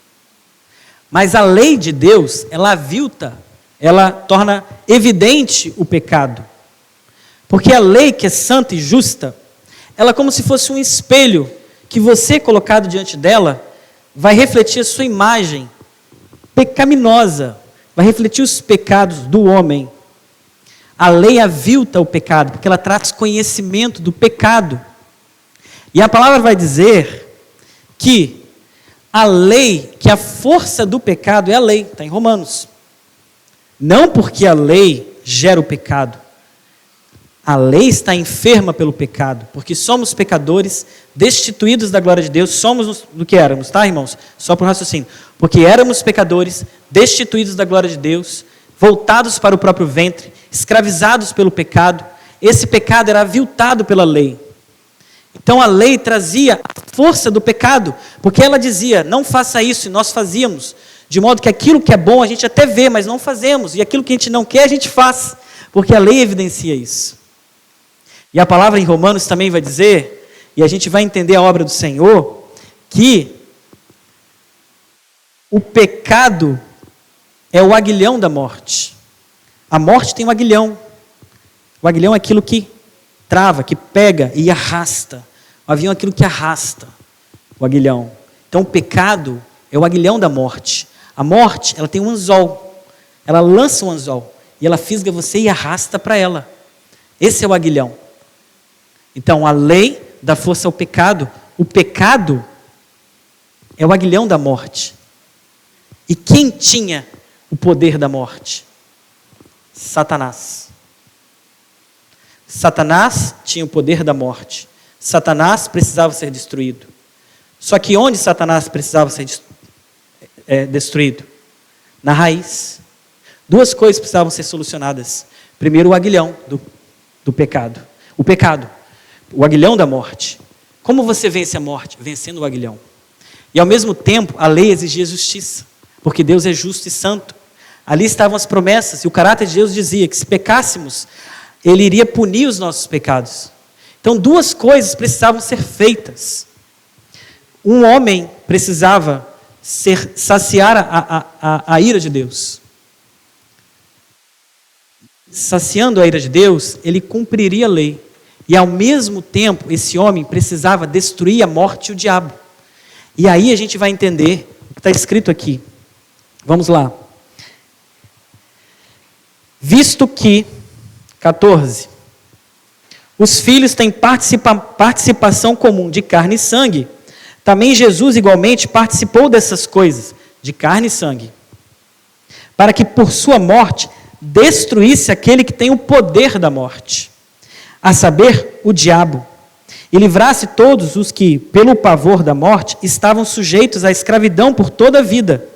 Mas a lei de Deus, ela avilta, ela torna evidente o pecado. Porque a lei que é santa e justa, ela é como se fosse um espelho, que você colocado diante dela, vai refletir a sua imagem pecaminosa, vai refletir os pecados do homem. A lei avilta o pecado, porque ela traz conhecimento do pecado. E a palavra vai dizer que a lei, que a força do pecado é a lei, está em Romanos. Não porque a lei gera o pecado. A lei está enferma pelo pecado, porque somos pecadores, destituídos da glória de Deus, somos do que éramos, tá, irmãos? Só para o raciocínio. Porque éramos pecadores, destituídos da glória de Deus, voltados para o próprio ventre, escravizados pelo pecado. Esse pecado era aviltado pela lei. Então a lei trazia a força do pecado, porque ela dizia, não faça isso, e nós fazíamos, de modo que aquilo que é bom a gente até vê, mas não fazemos, e aquilo que a gente não quer a gente faz, porque a lei evidencia isso. E a palavra em Romanos também vai dizer, e a gente vai entender a obra do Senhor, que o pecado é o aguilhão da morte. A morte tem um aguilhão. O aguilhão é aquilo que trava, que pega e arrasta. O avião é aquilo que arrasta, o aguilhão. Então o pecado é o aguilhão da morte. A morte, ela tem um anzol. Ela lança um anzol e ela fisga você e arrasta para ela. Esse é o aguilhão. Então a lei dá força ao pecado. O pecado é o aguilhão da morte. E quem tinha o poder da morte? Satanás. Satanás tinha o poder da morte. Satanás precisava ser destruído. Só que onde Satanás precisava ser destruído? Na raiz. Duas coisas precisavam ser solucionadas. Primeiro, o aguilhão do pecado. O pecado. O aguilhão da morte. Como você vence a morte? Vencendo o aguilhão. E ao mesmo tempo, a lei exigia justiça. Porque Deus é justo e santo. Ali estavam as promessas. E o caráter de Deus dizia que se pecássemos, Ele iria punir os nossos pecados. Então, duas coisas precisavam ser feitas. Um homem precisava saciar a ira de Deus. Saciando a ira de Deus, ele cumpriria a lei. E ao mesmo tempo, esse homem precisava destruir a morte e o diabo. E aí a gente vai entender o que está escrito aqui. Vamos lá. Visto que, 14, os filhos têm participação comum de carne e sangue, também Jesus igualmente participou dessas coisas, de carne e sangue, para que por sua morte destruísse aquele que tem o poder da morte, a saber, o diabo, e livrasse todos os que, pelo pavor da morte, estavam sujeitos à escravidão por toda a vida.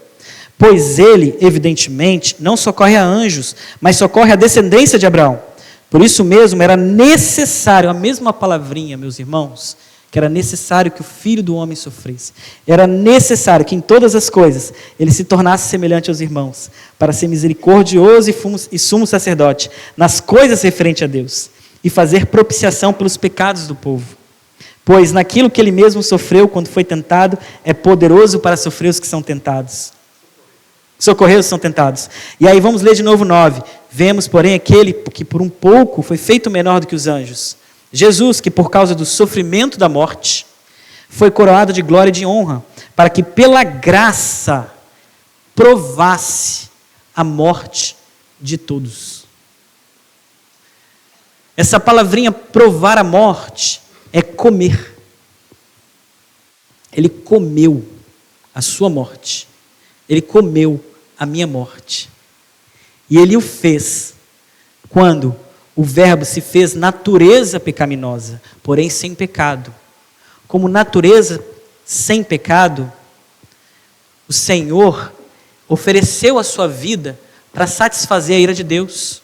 Pois ele, evidentemente, não socorre a anjos, mas socorre a descendência de Abraão. Por isso mesmo era necessário, a mesma palavrinha, meus irmãos, que era necessário que o Filho do Homem sofresse. Era necessário que em todas as coisas ele se tornasse semelhante aos irmãos, para ser misericordioso e sumo sacerdote nas coisas referentes a Deus, e fazer propiciação pelos pecados do povo. Pois naquilo que ele mesmo sofreu quando foi tentado, é poderoso para sofrer os que são tentados. Socorrer os que são tentados. E aí vamos ler de novo 9. Vemos, porém, aquele que por um pouco foi feito menor do que os anjos. Jesus, que por causa do sofrimento da morte, foi coroado de glória e de honra, para que pela graça provasse a morte de todos. Essa palavrinha provar a morte é comer. Ele comeu a sua morte. Ele comeu a minha morte. E ele o fez quando o verbo se fez natureza pecaminosa, porém sem pecado. Como natureza sem pecado, o Senhor ofereceu a sua vida para satisfazer a ira de Deus.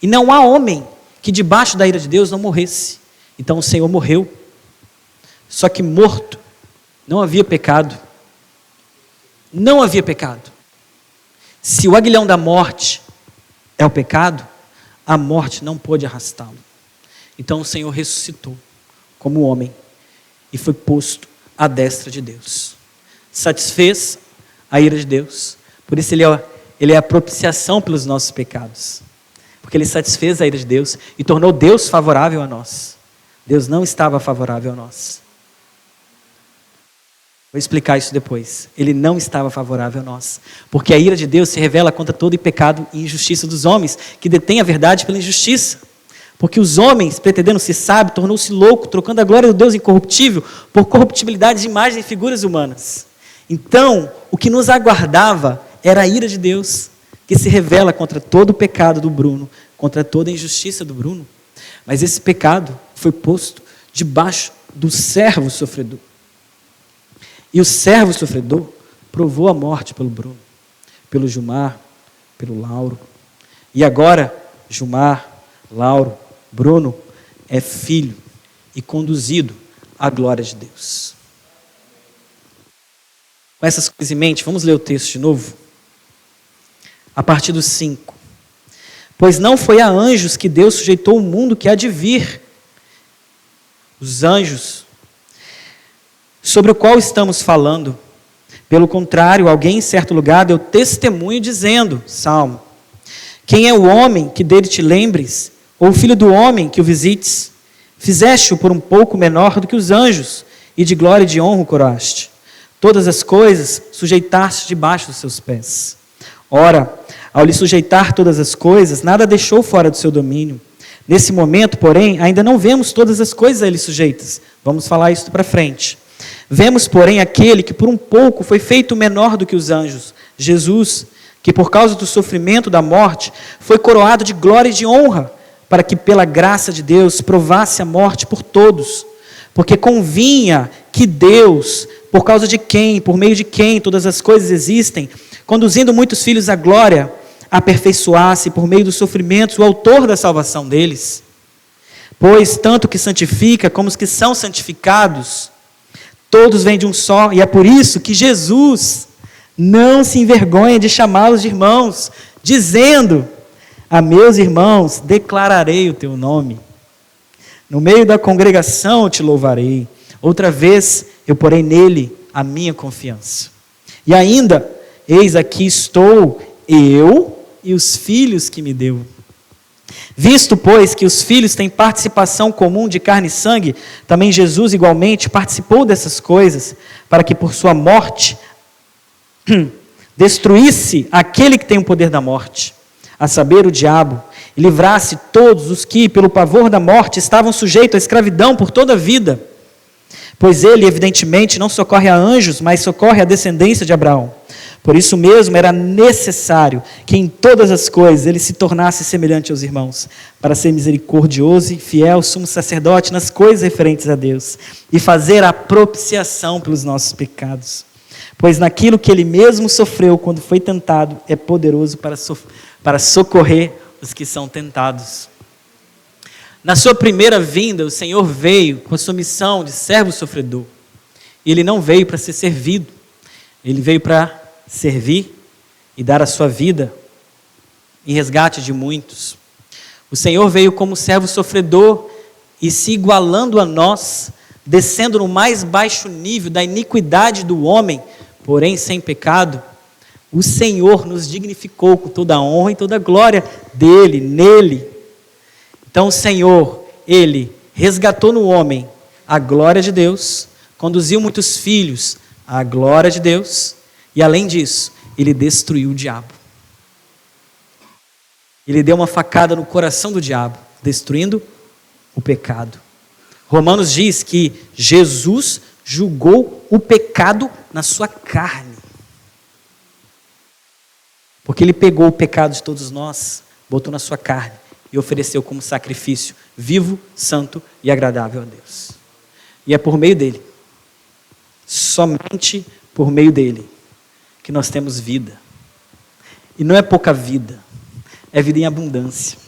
E não há homem que debaixo da ira de Deus não morresse. Então o Senhor morreu. Só que morto, não havia pecado. Não havia pecado. Se o aguilhão da morte é o pecado, a morte não pôde arrastá-lo. Então o Senhor ressuscitou como homem e foi posto à destra de Deus. Satisfez a ira de Deus. Por isso ele é a propiciação pelos nossos pecados. Porque ele satisfez a ira de Deus e tornou Deus favorável a nós. Deus não estava favorável a nós. Vou explicar isso depois. Ele não estava favorável a nós. Porque a ira de Deus se revela contra todo pecado e injustiça dos homens, que detêm a verdade pela injustiça. Porque os homens, pretendendo ser sábios, tornou-se louco, trocando a glória do Deus incorruptível por corruptibilidade de imagens e figuras humanas. Então, o que nos aguardava era a ira de Deus, que se revela contra todo o pecado do Bruno, contra toda a injustiça do Bruno. Mas esse pecado foi posto debaixo do servo sofredor. E o servo sofredor provou a morte pelo Bruno, pelo Gilmar, pelo Lauro. E agora, Gilmar, Lauro, Bruno é filho e conduzido à glória de Deus. Com essas coisas em mente, vamos ler o texto de novo? A partir do 5. Pois não foi a anjos que Deus sujeitou o mundo que há de vir. Os anjos sobre o qual estamos falando. Pelo contrário, alguém em certo lugar deu testemunho dizendo, Salmo, quem é o homem que dele te lembres, ou o filho do homem que o visites? Fizeste-o por um pouco menor do que os anjos, e de glória e de honra o coroaste. Todas as coisas sujeitaste debaixo dos seus pés. Ora, ao lhe sujeitar todas as coisas, nada deixou fora do seu domínio. Nesse momento, porém, ainda não vemos todas as coisas a ele sujeitas. Vamos falar isso para frente. Vemos, porém, aquele que por um pouco foi feito menor do que os anjos, Jesus, que por causa do sofrimento da morte, foi coroado de glória e de honra, para que pela graça de Deus provasse a morte por todos. Porque convinha que Deus, por causa de quem, por meio de quem todas as coisas existem, conduzindo muitos filhos à glória, aperfeiçoasse por meio dos sofrimentos o autor da salvação deles. Pois tanto que santifica como os que são santificados, todos vêm de um só, e é por isso que Jesus não se envergonha de chamá-los de irmãos, dizendo, a meus irmãos declararei o teu nome. No meio da congregação te louvarei. Outra vez eu porei nele a minha confiança. E ainda, eis aqui estou eu e os filhos que me deu. Visto, pois, que os filhos têm participação comum de carne e sangue, também Jesus igualmente participou dessas coisas, para que por sua morte destruísse aquele que tem o poder da morte, a saber, o diabo, e livrasse todos os que, pelo pavor da morte, estavam sujeitos à escravidão por toda a vida. Pois ele, evidentemente, não socorre a anjos, mas socorre a descendência de Abraão. Por isso mesmo era necessário que em todas as coisas ele se tornasse semelhante aos irmãos, para ser misericordioso e fiel sumo sacerdote nas coisas referentes a Deus, e fazer a propiciação pelos nossos pecados. Pois naquilo que ele mesmo sofreu quando foi tentado, é poderoso para socorrer os que são tentados. Na sua primeira vinda, o Senhor veio com a sua missão de servo sofredor. E ele não veio para ser servido, ele veio para servir e dar a sua vida em resgate de muitos. O Senhor veio como servo sofredor e se igualando a nós, descendo no mais baixo nível da iniquidade do homem, porém sem pecado. O Senhor nos dignificou com toda a honra e toda a glória dele, nele. Então o Senhor, ele resgatou no homem a glória de Deus, conduziu muitos filhos à glória de Deus, e além disso, ele destruiu o diabo. Ele deu uma facada no coração do diabo, destruindo o pecado. Romanos diz que Jesus julgou o pecado na sua carne. Porque ele pegou o pecado de todos nós, botou na sua carne e ofereceu como sacrifício vivo, santo e agradável a Deus. E é por meio dele, somente por meio dele, que nós temos vida. E não é pouca vida, é vida em abundância.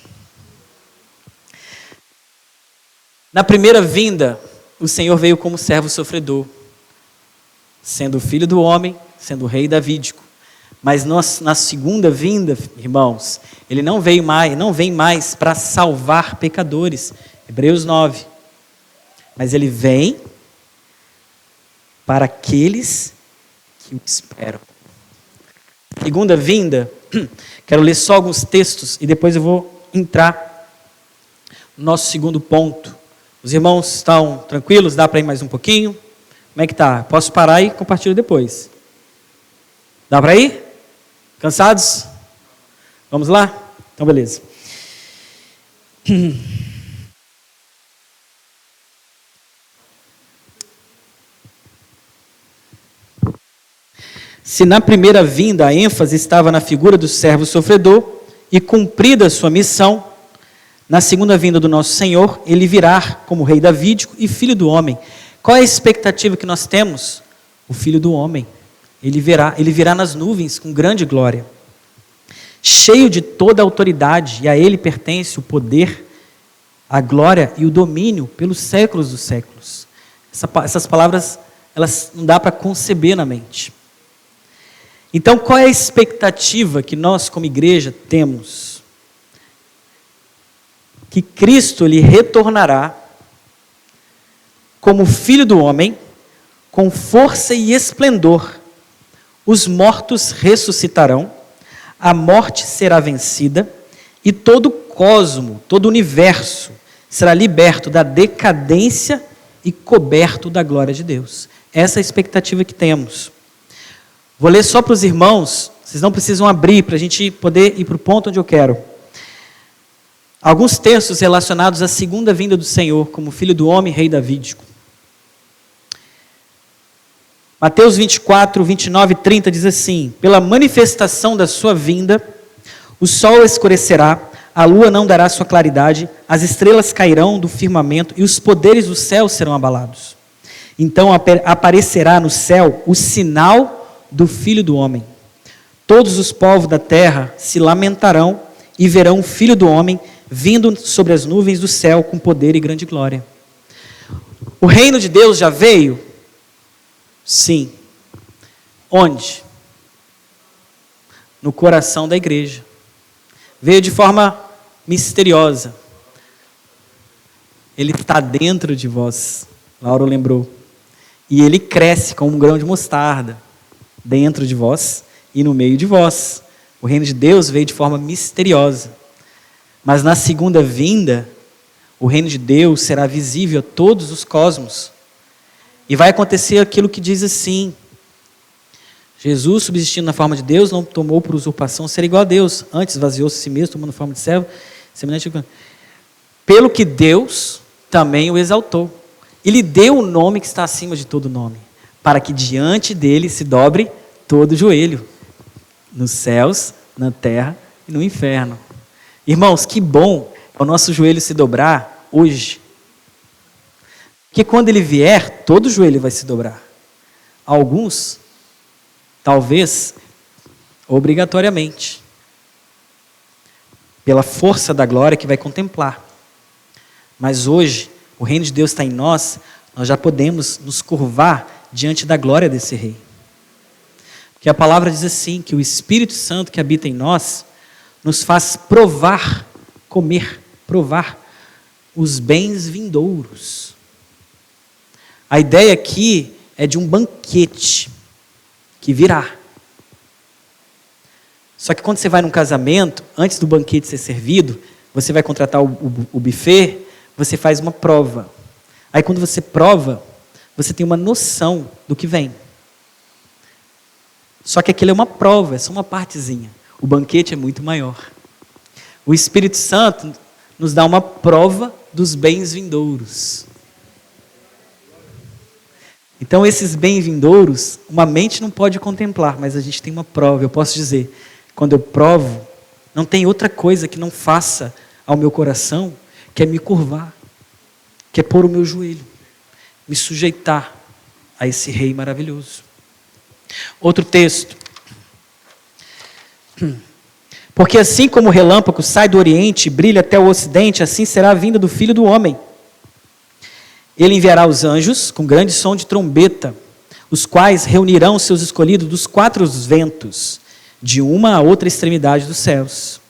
Na primeira vinda, o Senhor veio como servo sofredor, sendo o filho do homem, sendo o rei davídico. Mas na segunda vinda, irmãos, ele não vem mais para salvar pecadores, Hebreus 9. Mas ele vem para aqueles que o esperam. Segunda vinda, quero ler só alguns textos e depois eu vou entrar no nosso segundo ponto. Os irmãos estão tranquilos? Dá para ir mais um pouquinho? Como é que tá? Posso parar e compartilho depois. Dá para ir? Cansados? Vamos lá? Então beleza. Se na primeira vinda a ênfase estava na figura do servo sofredor e cumprida a sua missão, na segunda vinda do nosso Senhor, ele virá como rei davídico e filho do homem. Qual é a expectativa que nós temos? O filho do homem. Ele virá nas nuvens com grande glória, cheio de toda a autoridade, e a ele pertence o poder, a glória e o domínio pelos séculos dos séculos. Essas palavras, elas não dá para conceber na mente. Então, qual é a expectativa que nós, como igreja, temos? Que Cristo lhe retornará como Filho do homem, com força e esplendor. Os mortos ressuscitarão, a morte será vencida, e todo o cosmo, todo o universo, será liberto da decadência e coberto da glória de Deus. Essa é a expectativa que temos. Vou ler só para os irmãos, vocês não precisam abrir para a gente poder ir para o ponto onde eu quero. Alguns textos relacionados à segunda vinda do Senhor, como Filho do homem, rei davídico. Mateus 24, 29 e 30 diz assim: pela manifestação da sua vinda, o sol escurecerá, a lua não dará sua claridade, as estrelas cairão do firmamento e os poderes do céu serão abalados. Então aparecerá no céu o sinal do Filho do homem. Todos os povos da terra se lamentarão e verão o Filho do homem vindo sobre as nuvens do céu com poder e grande glória. O reino de Deus já veio? Sim. Onde? No coração da igreja. Veio de forma misteriosa. Ele está dentro de vós. Laura lembrou. e ele cresce como um grão de mostarda dentro de vós e no meio de vós. O reino de Deus veio de forma misteriosa. Mas na segunda vinda, o reino de Deus será visível a todos os cosmos. E vai acontecer aquilo que diz assim: Jesus, subsistindo na forma de Deus, não tomou por usurpação ser igual a Deus. Antes esvaziou-se a si mesmo, tomando forma de servo, semelhante a... Pelo que Deus também o exaltou. E lhe deu o nome que está acima de todo nome, para que diante dele se dobre todo joelho, nos céus, na terra e no inferno. Irmãos, que bom é o nosso joelho se dobrar hoje. Porque quando ele vier, todo joelho vai se dobrar. Alguns, talvez, obrigatoriamente, pela força da glória que vai contemplar. Mas hoje, o reino de Deus está em nós, nós já podemos nos curvar diante da glória desse rei. Porque a palavra diz assim, que o Espírito Santo que habita em nós, nos faz provar, comer, provar os bens vindouros. A ideia aqui é de um banquete que virá. Só que quando você vai num casamento, antes do banquete ser servido, você vai contratar o buffet, você faz uma prova. Aí quando você prova, você tem uma noção do que vem. Só que aquilo é uma prova, é só uma partezinha. O banquete é muito maior. O Espírito Santo nos dá uma prova dos bens vindouros. Então esses bens vindouros, uma mente não pode contemplar, mas a gente tem uma prova. Eu posso dizer, quando eu provo, não tem outra coisa que não faça ao meu coração, que é me curvar, que é pôr o meu joelho, me sujeitar a esse rei maravilhoso. Outro texto. Porque assim como o relâmpago sai do oriente e brilha até o ocidente, assim será a vinda do Filho do Homem. Ele enviará os anjos com grande som de trombeta, os quais reunirão seus escolhidos dos quatro ventos, de uma a outra extremidade dos céus.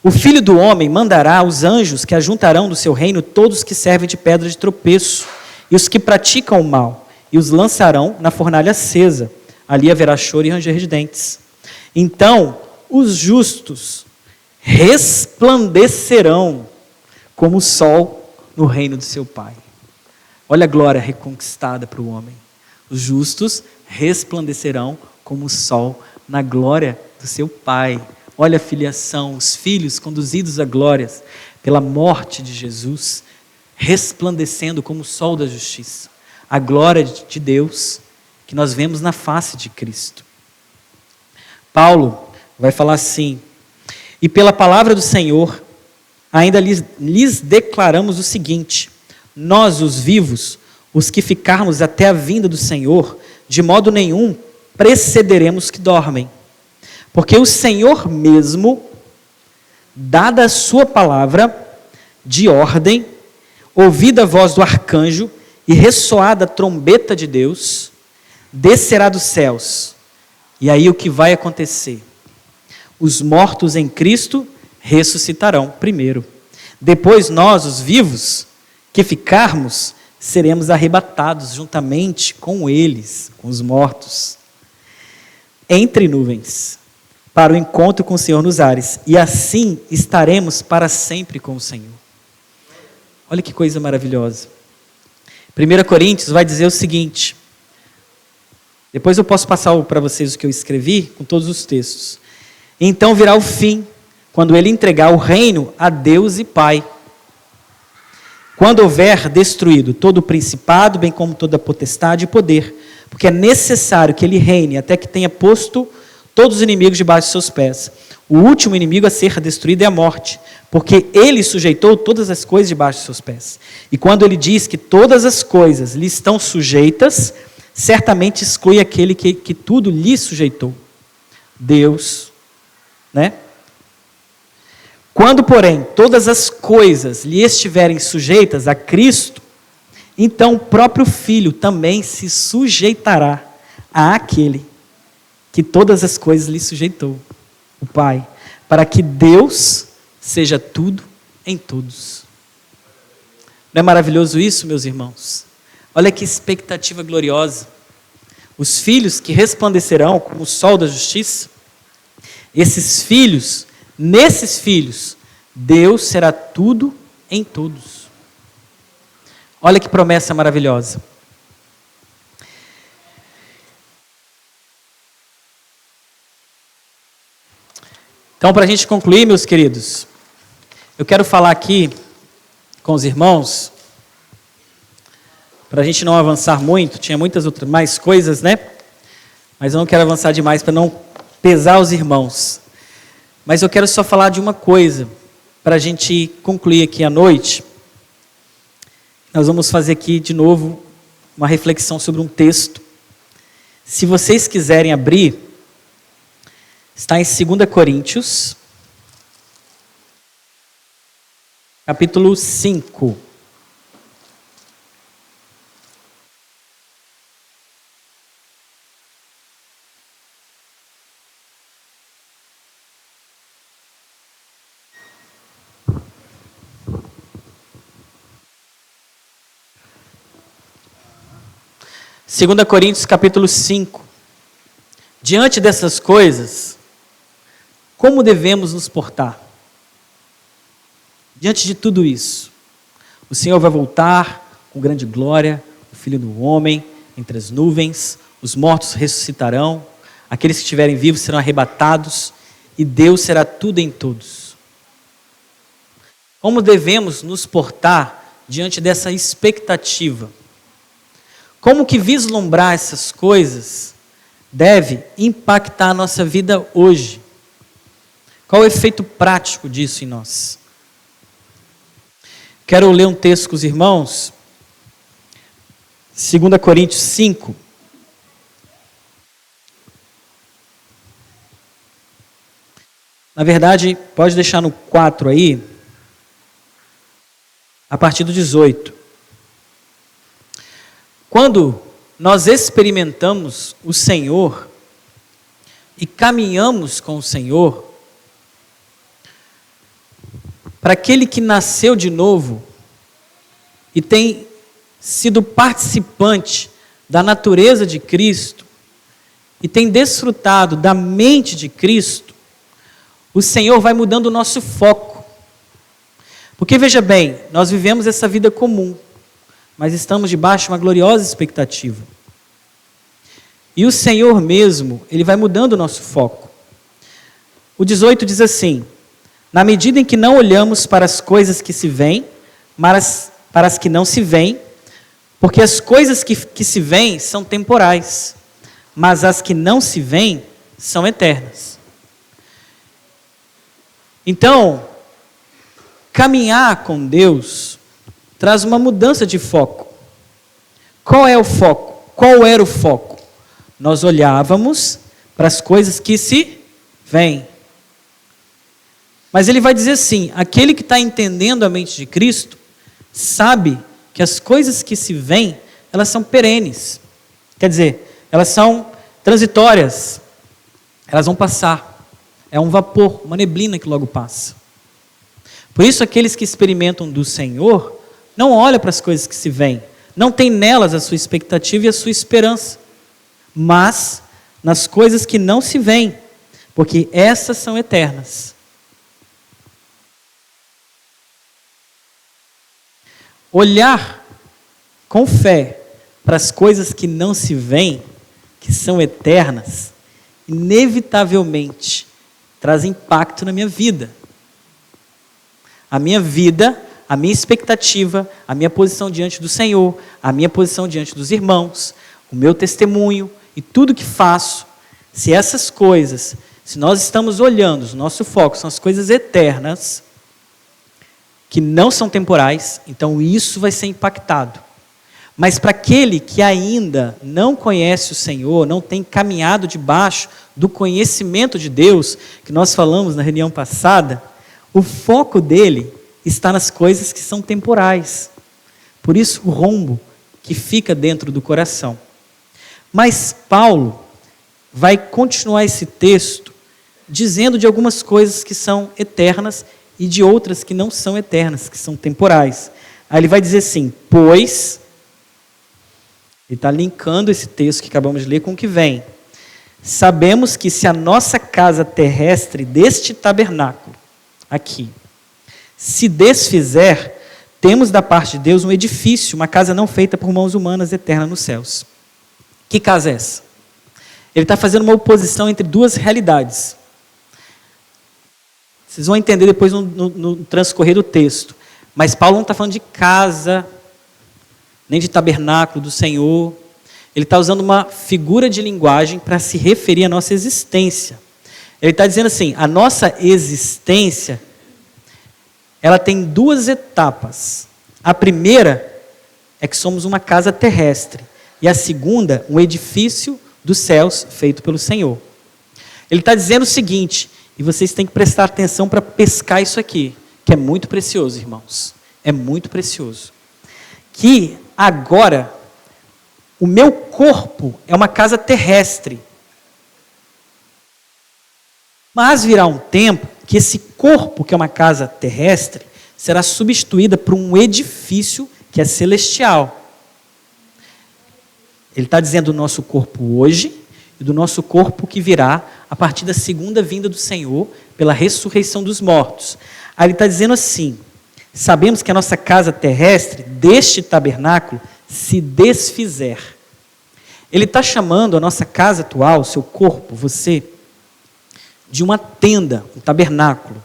O Filho do Homem mandará os anjos que ajuntarão do seu reino todos que servem de pedra de tropeço e os que praticam o mal, e os lançarão na fornalha acesa. Ali haverá choro e ranger de dentes. Então os justos resplandecerão como o sol no reino do seu Pai. Olha a glória reconquistada para o homem. Os justos resplandecerão como o sol na glória do seu Pai. Olha a filiação, os filhos conduzidos a glórias pela morte de Jesus, resplandecendo como o sol da justiça. A glória de Deus que nós vemos na face de Cristo. Paulo vai falar assim: e pela palavra do Senhor, ainda lhes declaramos o seguinte: nós, os vivos, os que ficarmos até a vinda do Senhor, de modo nenhum precederemos que dormem. Porque o Senhor mesmo, dada a sua palavra de ordem, ouvida a voz do arcanjo e ressoada a trombeta de Deus, descerá dos céus. E aí o que vai acontecer? Os mortos em Cristo ressuscitarão primeiro. Depois nós, os vivos, que ficarmos, seremos arrebatados juntamente com eles, com os mortos, entre nuvens, para o encontro com o Senhor nos ares, e assim estaremos para sempre com o Senhor. Olha que coisa maravilhosa. 1 Coríntios vai dizer o seguinte, depois eu posso passar para vocês o que eu escrevi, com todos os textos. Então virá o fim, quando ele entregar o reino a Deus e Pai. Quando houver destruído todo o principado, bem como toda a potestade e poder, porque é necessário que ele reine até que tenha posto todos os inimigos debaixo de seus pés. O último inimigo a ser destruído é a morte, porque ele sujeitou todas as coisas debaixo de seus pés. E quando ele diz que todas as coisas lhe estão sujeitas, certamente exclui aquele que tudo lhe sujeitou. Deus, né? Quando, porém, todas as coisas lhe estiverem sujeitas a Cristo, então o próprio Filho também se sujeitará àquele que todas as coisas lhe sujeitou, o Pai, para que Deus seja tudo em todos. Não é maravilhoso isso, meus irmãos? Olha que expectativa gloriosa. Os filhos que resplandecerão como o sol da justiça, esses filhos, nesses filhos, Deus será tudo em todos. Olha que promessa maravilhosa. Então, para a gente concluir, meus queridos, eu quero falar aqui com os irmãos, para a gente não avançar muito, tinha muitas outras mais coisas, né? Mas eu não quero avançar demais para não pesar os irmãos. Mas eu quero só falar de uma coisa, para a gente concluir aqui à noite. Nós vamos fazer aqui de novo uma reflexão sobre um texto. Se vocês quiserem abrir, está em 2 Coríntios, capítulo 5. Segunda Coríntios capítulo 5. Diante dessas coisas, como devemos nos portar? Diante de tudo isso, o Senhor vai voltar com grande glória, o Filho do Homem, entre as nuvens, os mortos ressuscitarão, aqueles que estiverem vivos serão arrebatados, e Deus será tudo em todos. Como devemos nos portar diante dessa expectativa? Como que vislumbrar essas coisas deve impactar a nossa vida hoje? Qual o efeito prático disso em nós? Quero ler um texto com os irmãos, 2 Coríntios 5. Na verdade, pode deixar no 4 aí, a partir do 18. Quando nós experimentamos o Senhor e caminhamos com o Senhor, para aquele que nasceu de novo e tem sido participante da natureza de Cristo e tem desfrutado da mente de Cristo, o Senhor vai mudando o nosso foco. Porque veja bem, nós vivemos essa vida comum, mas estamos debaixo de uma gloriosa expectativa. E o Senhor mesmo, Ele vai mudando o nosso foco. O 18 diz assim: na medida em que não olhamos para as coisas que se veem, mas para as que não se veem, porque as coisas que se veem são temporais, mas as que não se veem são eternas. Então, caminhar com Deus traz uma mudança de foco. Qual é o foco? Qual era o foco? Nós olhávamos para as coisas que se veem. Mas ele vai dizer assim: aquele que está entendendo a mente de Cristo, sabe que as coisas que se veem, elas são perenes. Quer dizer, elas são transitórias. Elas vão passar. É um vapor, uma neblina que logo passa. Por isso, aqueles que experimentam do Senhor, não olham para as coisas que se veem, não tem nelas a sua expectativa e a sua esperança, mas nas coisas que não se veem, porque essas são eternas. Olhar com fé para as coisas que não se veem, que são eternas, inevitavelmente traz impacto na minha vida. A minha vida, a minha expectativa, a minha posição diante do Senhor, a minha posição diante dos irmãos, o meu testemunho e tudo que faço, se essas coisas, se nós estamos olhando, o nosso foco são as coisas eternas, que não são temporais, então isso vai ser impactado. Mas para aquele que ainda não conhece o Senhor, não tem caminhado debaixo do conhecimento de Deus, que nós falamos na reunião passada, o foco dele está nas coisas que são temporais. Por isso o rombo que fica dentro do coração. Mas Paulo vai continuar esse texto dizendo de algumas coisas que são eternas e de outras que não são eternas, que são temporais. Aí ele vai dizer assim: pois Ele está linkando esse texto que acabamos de ler com o que vem. Sabemos que se a nossa casa terrestre deste tabernáculo, aqui, se desfizer, temos da parte de Deus um edifício, uma casa não feita por mãos humanas, eterna nos céus. Que casa é essa? Ele está fazendo uma oposição entre duas realidades. Vocês vão entender depois no transcorrer do texto. Mas Paulo não está falando de casa, nem de tabernáculo do Senhor. Ele está usando uma figura de linguagem para se referir à nossa existência. Ele está dizendo assim, a nossa existência, ela tem duas etapas. A primeira é que somos uma casa terrestre. E a segunda, um edifício dos céus feito pelo Senhor. Ele está dizendo o seguinte, e vocês têm que prestar atenção para pescar isso aqui, que é muito precioso, irmãos. É muito precioso. Que agora, o meu corpo é uma casa terrestre. Mas virá um tempo que esse corpo, que é uma casa terrestre, será substituída por um edifício que é celestial. Ele está dizendo do nosso corpo hoje e do nosso corpo que virá a partir da segunda vinda do Senhor pela ressurreição dos mortos. Aí ele está dizendo assim, sabemos que a nossa casa terrestre, deste tabernáculo, se desfizer. Ele está chamando a nossa casa atual, o seu corpo, você, de uma tenda, um tabernáculo.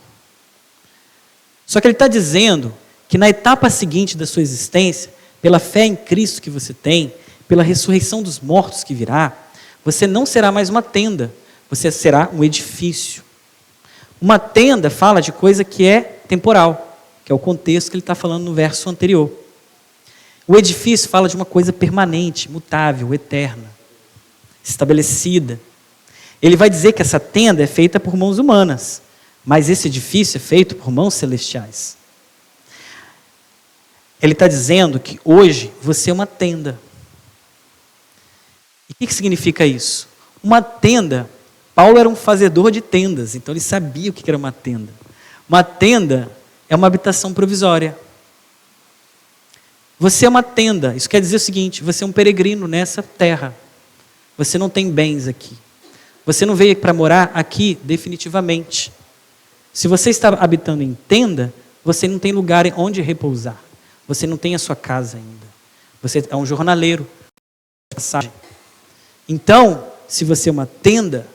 Só que ele está dizendo que na etapa seguinte da sua existência, pela fé em Cristo que você tem, pela ressurreição dos mortos que virá, você não será mais uma tenda, você será um edifício. Uma tenda fala de coisa que é temporal, que é o contexto que ele está falando no verso anterior. O edifício fala de uma coisa permanente, mutável, eterna, estabelecida. Ele vai dizer que essa tenda é feita por mãos humanas, mas esse edifício é feito por mãos celestiais. Ele está dizendo que hoje você é uma tenda. E o que significa isso? Uma tenda, Paulo era um fazedor de tendas, então ele sabia o que era uma tenda. Uma tenda é uma habitação provisória. Você é uma tenda, isso quer dizer o seguinte, você é um peregrino nessa terra. Você não tem bens aqui. Você não veio para morar aqui definitivamente. Se você está habitando em tenda, você não tem lugar onde repousar. Você não tem a sua casa ainda. Você é um jornaleiro. Passagem. Então, se você é uma tenda,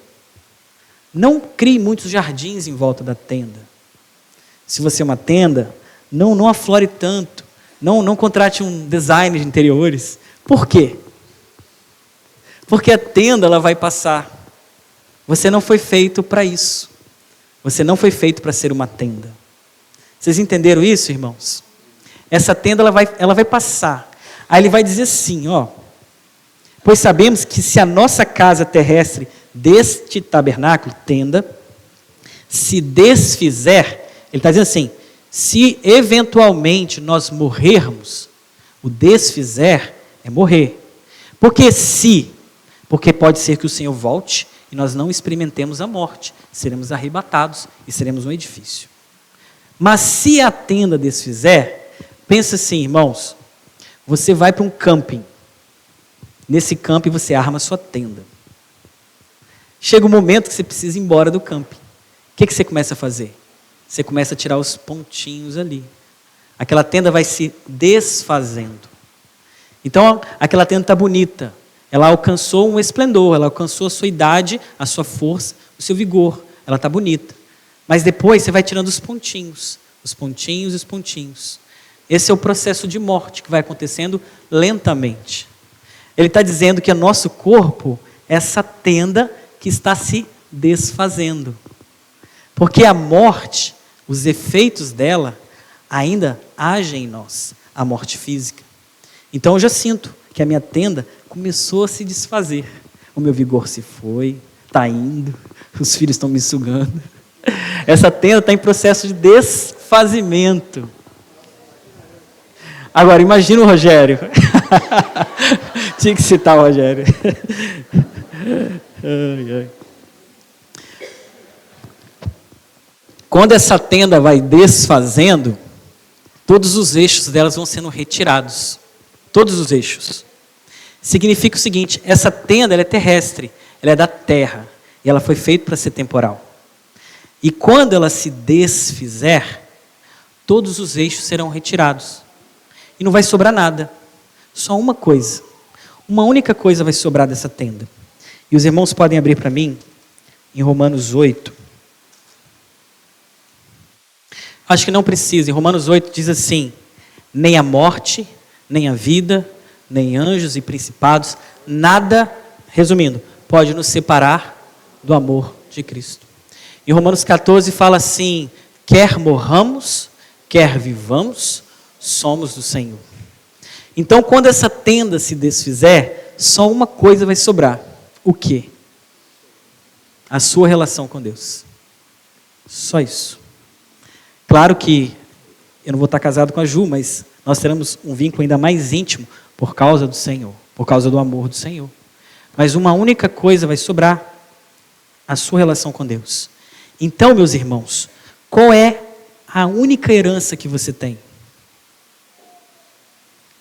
não crie muitos jardins em volta da tenda. Se você é uma tenda, não aflore tanto. Não contrate um designer de interiores. Por quê? Porque a tenda ela vai passar. Você não foi feito para isso. Você não foi feito para ser uma tenda. Vocês entenderam isso, irmãos? Essa tenda ela vai passar. Aí ele vai dizer assim, ó. Pois sabemos que se a nossa casa terrestre deste tabernáculo, tenda, se desfizer, ele está dizendo assim, se eventualmente nós morrermos, o desfizer é morrer. Porque pode ser que o Senhor volte e nós não experimentemos a morte, seremos arrebatados e seremos um edifício. Mas se a tenda desfizer, pensa assim, irmãos, você vai para um camping. Nesse camping você arma a sua tenda. Chega um momento que você precisa ir embora do camping. O que você começa a fazer? Você começa a tirar os pontinhos ali. Aquela tenda vai se desfazendo. Então, aquela tenda está bonita. Ela alcançou um esplendor, ela alcançou a sua idade, a sua força, o seu vigor. Ela está bonita. Mas depois você vai tirando os pontinhos. Os pontinhos e os pontinhos. Esse é o processo de morte que vai acontecendo lentamente. Ele está dizendo que o nosso corpo é essa tenda que está se desfazendo. Porque a morte, os efeitos dela, ainda agem em nós, a morte física. Então eu já sinto que a minha tenda começou a se desfazer. O meu vigor se foi, está indo, os filhos estão me sugando. Essa tenda está em processo de desfazimento. Agora, imagina o Rogério. Tinha que citar o Rogério. Quando essa tenda vai desfazendo, todos os eixos delas vão sendo retirados. Todos os eixos. significa o seguinte: essa tenda ela é terrestre, ela é da terra, e ela foi feita para ser temporal. E quando ela se desfizer, todos os eixos serão retirados. E não vai sobrar nada. Só uma coisa. Uma única coisa vai sobrar dessa tenda. E os irmãos podem abrir para mim, em Romanos 8. Acho que não precisa. Em Romanos 8 diz assim: nem a morte, nem a vida, nem anjos e principados, nada, resumindo, pode nos separar do amor de Cristo. Em Romanos 14 fala assim: quer morramos, quer vivamos, somos do Senhor. Então, quando essa tenda se desfizer, só uma coisa vai sobrar. O quê? A sua relação com Deus. Só isso. Claro que eu não vou estar casado com a Ju, mas nós teremos um vínculo ainda mais íntimo por causa do Senhor, por causa do amor do Senhor. Mas uma única coisa vai sobrar: a sua relação com Deus. Então, meus irmãos, qual é a única herança que você tem?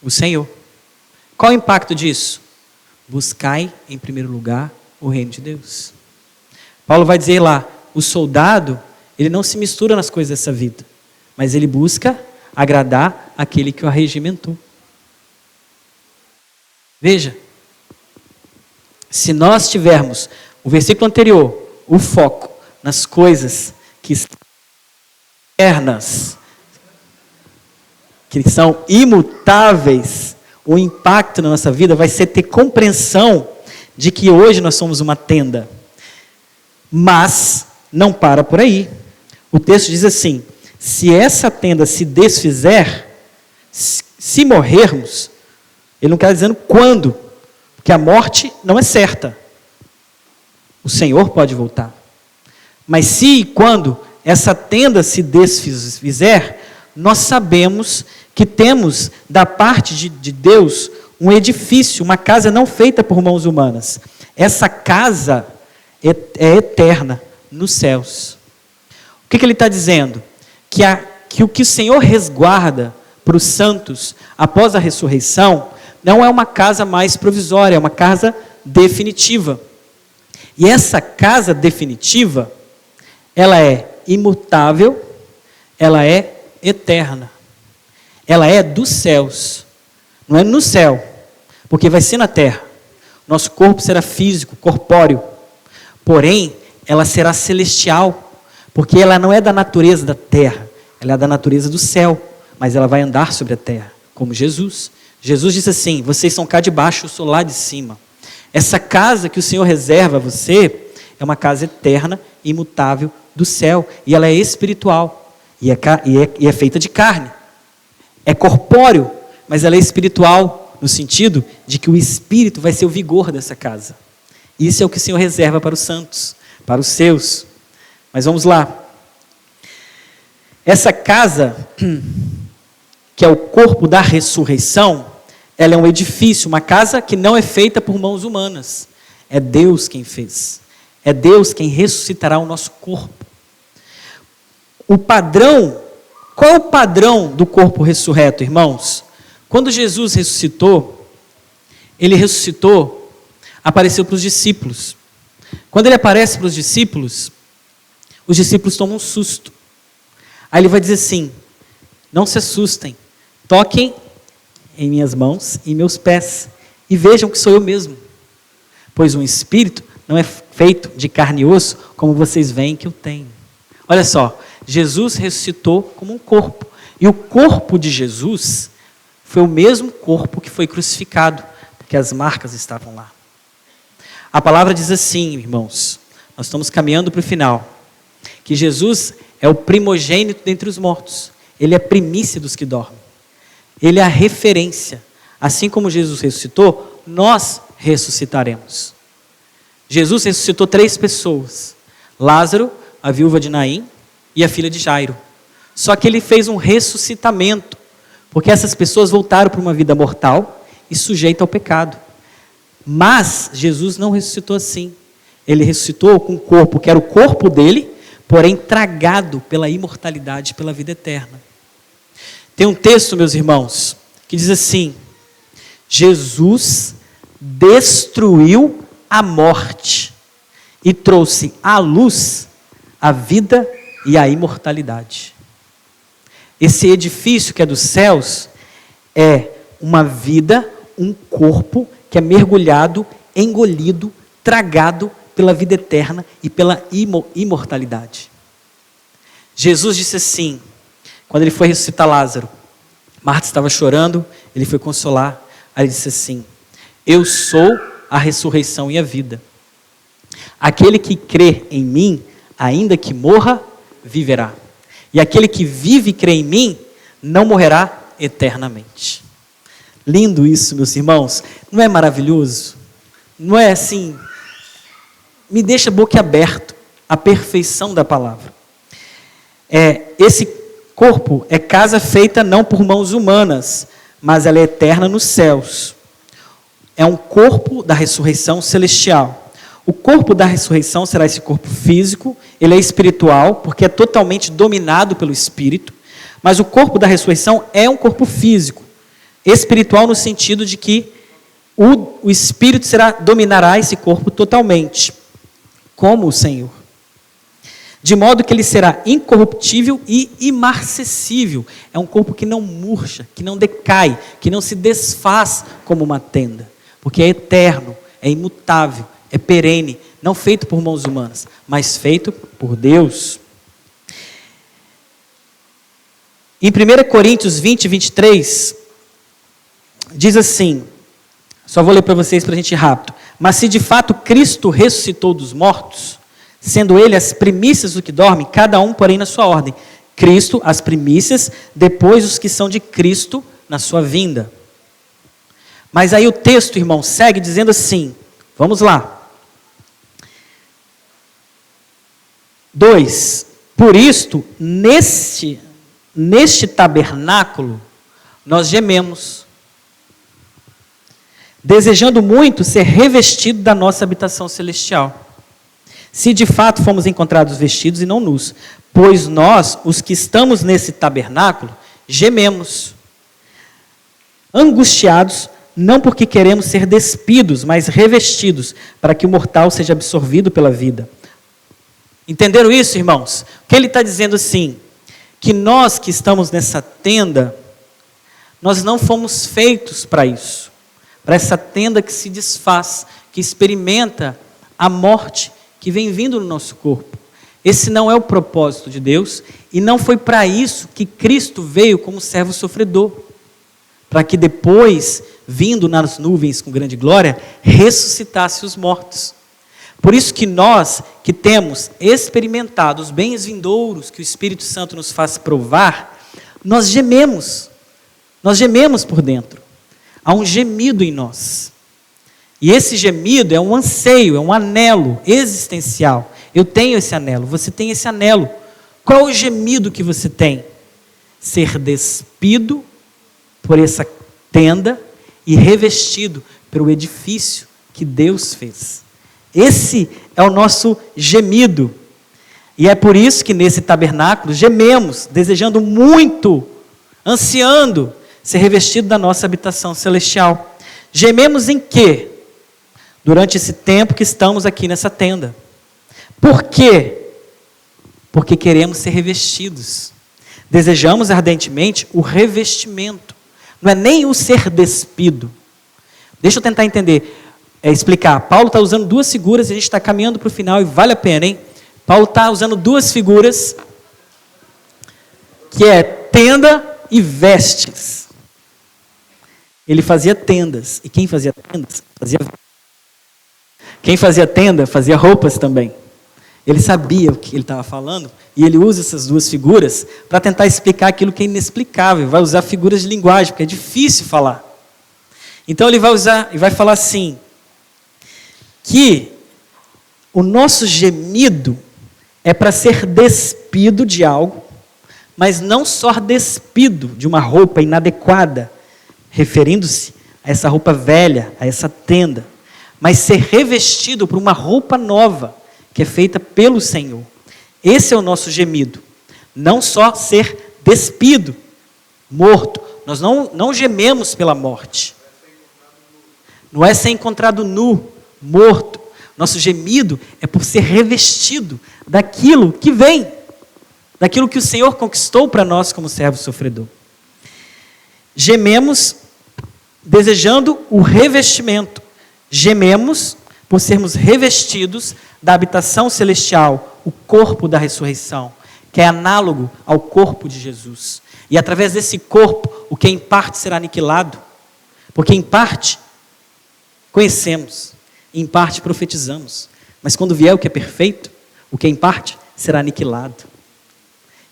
O Senhor. Qual o impacto disso? Buscai em primeiro lugar o reino de Deus. Paulo vai dizer lá: o soldado, ele não se mistura nas coisas dessa vida, mas ele busca agradar aquele que o arregimentou. Veja, se nós tivermos o versículo anterior, o foco nas coisas que são eternas, que são imutáveis, o impacto na nossa vida vai ser ter compreensão de que hoje nós somos uma tenda. Mas não para por aí. O texto diz assim: se essa tenda se desfizer, se morrermos, ele não quer dizer quando, porque a morte não é certa. O Senhor pode voltar. Mas se e quando essa tenda se desfizer, nós sabemos que temos da parte de Deus um edifício, uma casa não feita por mãos humanas. Essa casa é eterna nos céus. O que ele está dizendo? Que o que o Senhor resguarda para os santos após a ressurreição não é uma casa mais provisória, é uma casa definitiva. E essa casa definitiva, ela é imutável, ela é eterna. Ela é dos céus, não é no céu, porque vai ser na terra. Nosso corpo será físico, corpóreo, porém, ela será celestial, porque ela não é da natureza da terra, ela é da natureza do céu, mas ela vai andar sobre a terra, como Jesus. Jesus disse assim: vocês são cá de baixo, eu sou lá de cima. Essa casa que o Senhor reserva a você é uma casa eterna, imutável do céu, e ela é espiritual, e é feita de carne. É corpóreo, mas ela é espiritual, no sentido de que o Espírito vai ser o vigor dessa casa. Isso é o que o Senhor reserva para os santos, para os seus. Mas vamos lá. Essa casa, que é o corpo da ressurreição, ela é um edifício, uma casa que não é feita por mãos humanas. É Deus quem fez. É Deus quem ressuscitará o nosso corpo. O padrão, qual é o padrão do corpo ressurreto, irmãos? Quando Jesus ressuscitou, ele ressuscitou, apareceu para os discípulos. Quando ele aparece para os discípulos tomam um susto. Aí ele vai dizer assim: não se assustem, toquem em minhas mãos e em meus pés, e vejam que sou eu mesmo. Pois um espírito não é feito de carne e osso, como vocês veem que eu tenho. Olha só, Jesus ressuscitou como um corpo, e o corpo de Jesus foi o mesmo corpo que foi crucificado, porque as marcas estavam lá. A palavra diz assim, irmãos, nós estamos caminhando para o final, que Jesus é o primogênito dentre os mortos, ele é a primícia dos que dormem, ele é a referência. Assim como Jesus ressuscitou, nós ressuscitaremos. Jesus ressuscitou 3 pessoas: Lázaro, a viúva de Naim e a filha de Jairo. Só que ele fez um ressuscitamento, porque essas pessoas voltaram para uma vida mortal e sujeita ao pecado. Mas Jesus não ressuscitou assim. Ele ressuscitou com um corpo que era o corpo dele, porém tragado pela imortalidade, pela vida eterna. Tem um texto, meus irmãos, que diz assim: Jesus destruiu a morte e trouxe à luz a vida e a imortalidade. Esse edifício que é dos céus é uma vida, um corpo que é mergulhado, engolido, tragado pela vida eterna e pela imortalidade. Jesus disse assim, quando ele foi ressuscitar Lázaro, Marta estava chorando, ele foi consolar, aí ele disse assim, eu sou a ressurreição e a vida. Aquele que crê em mim, ainda que morra, viverá. E aquele que vive e crê em mim, não morrerá eternamente. Lindo isso, meus irmãos. Não é maravilhoso? Não é assim? Me deixa boquiaberto a perfeição da palavra. Esse corpo é casa feita não por mãos humanas, mas ela é eterna nos céus. É um corpo da ressurreição celestial. O corpo da ressurreição será esse corpo físico, ele é espiritual, porque é totalmente dominado pelo Espírito, mas o corpo da ressurreição é um corpo físico, espiritual no sentido de que o Espírito dominará esse corpo totalmente, como o Senhor. De modo que ele será incorruptível e imarcessível. É um corpo que não murcha, que não decai, que não se desfaz como uma tenda, porque é eterno, é imutável, é perene, não feito por mãos humanas, mas feito por Deus. Em 1 Coríntios 20, 23, diz assim, só vou ler para vocês para a gente ir rápido. Mas se de fato Cristo ressuscitou dos mortos, sendo ele as primícias do que dormem, cada um, porém, na sua ordem. Cristo, as primícias, depois os que são de Cristo na sua vinda. Mas aí o texto, irmão, segue dizendo assim, vamos lá. 2. Por isto, neste tabernáculo, nós gememos, desejando muito ser revestido da nossa habitação celestial. Se de fato fomos encontrados vestidos e não nus, pois nós, os que estamos nesse tabernáculo, gememos, angustiados, não porque queremos ser despidos, mas revestidos, para que o mortal seja absorvido pela vida. Entenderam isso, irmãos? O que ele está dizendo assim, que nós que estamos nessa tenda, nós não fomos feitos para isso, para essa tenda que se desfaz, que experimenta a morte que vem vindo no nosso corpo. Esse não é o propósito de Deus, e não foi para isso que Cristo veio como servo sofredor, para que depois, vindo nas nuvens com grande glória, ressuscitasse os mortos. Por isso que nós, que temos experimentado os bens vindouros que o Espírito Santo nos faz provar, nós gememos por dentro. Há um gemido em nós. E esse gemido é um anseio, é um anelo existencial. Eu tenho esse anelo, você tem esse anelo. Qual o gemido que você tem? Ser despido por essa tenda e revestido pelo edifício que Deus fez. Esse é o nosso gemido. E é por isso que nesse tabernáculo gememos, desejando muito, ansiando ser revestido da nossa habitação celestial. Gememos em quê? Durante esse tempo que estamos aqui nessa tenda. Por quê? Porque queremos ser revestidos. Desejamos ardentemente o revestimento. Não é nem o ser despido. Deixa eu tentar explicar. Paulo está usando duas figuras e a gente está caminhando para o final e vale a pena, hein? Paulo está usando duas figuras que é tenda e vestes. Ele fazia tendas. E quem fazia tendas? Quem fazia tenda fazia roupas também. Ele sabia o que ele estava falando e ele usa essas duas figuras para tentar explicar aquilo que é inexplicável. Vai usar figuras de linguagem, porque é difícil falar. Então ele vai usar e vai falar assim, que o nosso gemido é para ser despido de algo, mas não só despido de uma roupa inadequada, referindo-se a essa roupa velha, a essa tenda, mas ser revestido por uma roupa nova, que é feita pelo Senhor. Esse é o nosso gemido. Não só ser despido, morto. Nós não gememos pela morte. não é ser encontrado nu, morto. Nosso gemido é por ser revestido daquilo que vem, daquilo que o Senhor conquistou para nós como servo sofredor. Gememos desejando o revestimento. Gememos por sermos revestidos da habitação celestial, o corpo da ressurreição, que é análogo ao corpo de Jesus. E através desse corpo, o que em parte será aniquilado, porque em parte conhecemos, em parte profetizamos, mas quando vier o que é perfeito, o que em parte será aniquilado.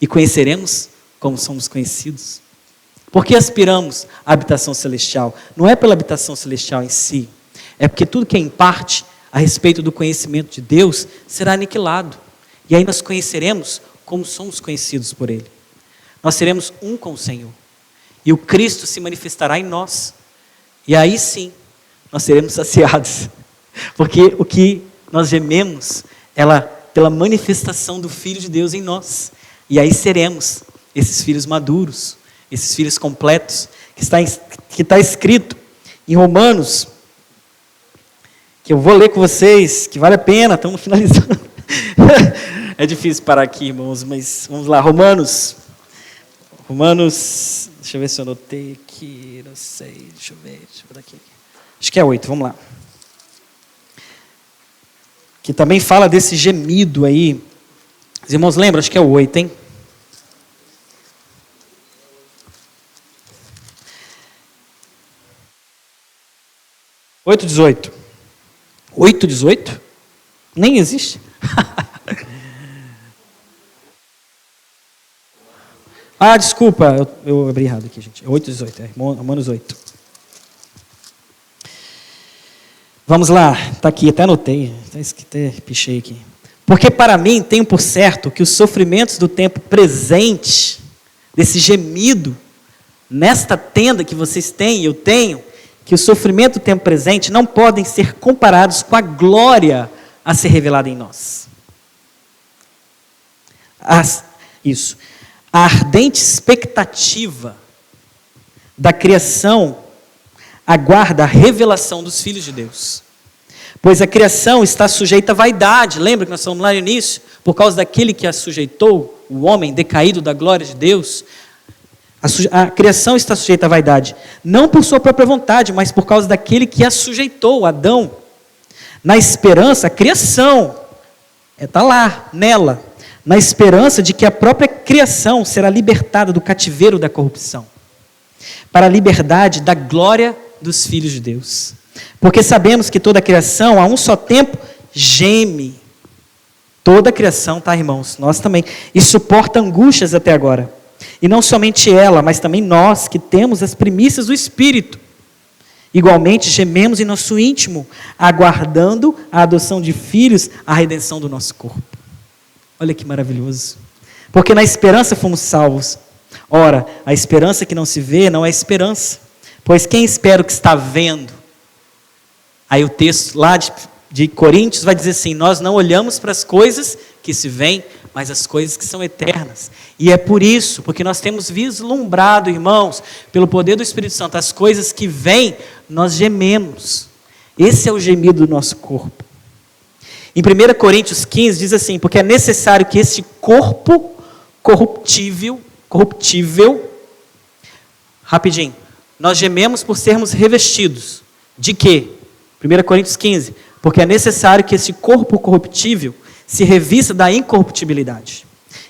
E conheceremos como somos conhecidos. Por que aspiramos à habitação celestial? Não é pela habitação celestial em si, é porque tudo que é em parte a respeito do conhecimento de Deus será aniquilado. E aí nós conheceremos como somos conhecidos por Ele. Nós seremos um com o Senhor. E o Cristo se manifestará em nós. E aí sim, nós seremos saciados. Porque o que nós gememos é pela manifestação do Filho de Deus em nós. E aí seremos esses filhos maduros, esses filhos completos, que está escrito em Romanos, que eu vou ler com vocês, que vale a pena, estamos finalizando. É difícil parar aqui, irmãos, mas vamos lá, Romanos, deixa eu ver se eu anotei aqui, não sei, deixa eu ver daqui. Acho que é 8, vamos lá. Que também fala desse gemido aí. Os irmãos lembram? Acho que é o 8, hein? Oito, 18. 8:18? Nem existe. Desculpa, eu abri errado aqui, gente. 8:18, Romanos 8. Vamos lá, está aqui, até anotei, até pichei aqui. Porque para mim tenho por certo que os sofrimentos do tempo presente, desse gemido, nesta tenda que vocês têm e eu tenho, que o sofrimento do tempo presente não podem ser comparados com a glória a ser revelada em nós. A ardente expectativa da criação aguarda a revelação dos filhos de Deus. Pois a criação está sujeita à vaidade. Lembra que nós falamos lá no início? Por causa daquele que a sujeitou, o homem decaído da glória de Deus. A criação está sujeita à vaidade, não por sua própria vontade, mas por causa daquele que a sujeitou, Adão. Na esperança, a criação, está lá, nela, na esperança de que a própria criação será libertada do cativeiro da corrupção, para a liberdade da glória dos filhos de Deus. Porque sabemos que toda a criação, a um só tempo, geme. Toda a criação, tá, irmãos? Nós também. E suporta angústias até agora. E não somente ela, mas também nós, que temos as primícias do Espírito. Igualmente, gememos em nosso íntimo, aguardando a adoção de filhos, a redenção do nosso corpo. Olha que maravilhoso. Porque na esperança fomos salvos. Ora, a esperança que não se vê não é esperança. Pois quem espera o que está vendo? Aí o texto lá de Coríntios vai dizer assim, nós não olhamos para as coisas que se veem, mas as coisas que são eternas. E é por isso, porque nós temos vislumbrado, irmãos, pelo poder do Espírito Santo, as coisas que vêm, nós gememos. Esse é o gemido do nosso corpo. Em 1 Coríntios 15 diz assim, porque é necessário que esse corpo corruptível, rapidinho, nós gememos por sermos revestidos. De quê? 1 Coríntios 15, porque é necessário que esse corpo corruptível se revista da incorruptibilidade,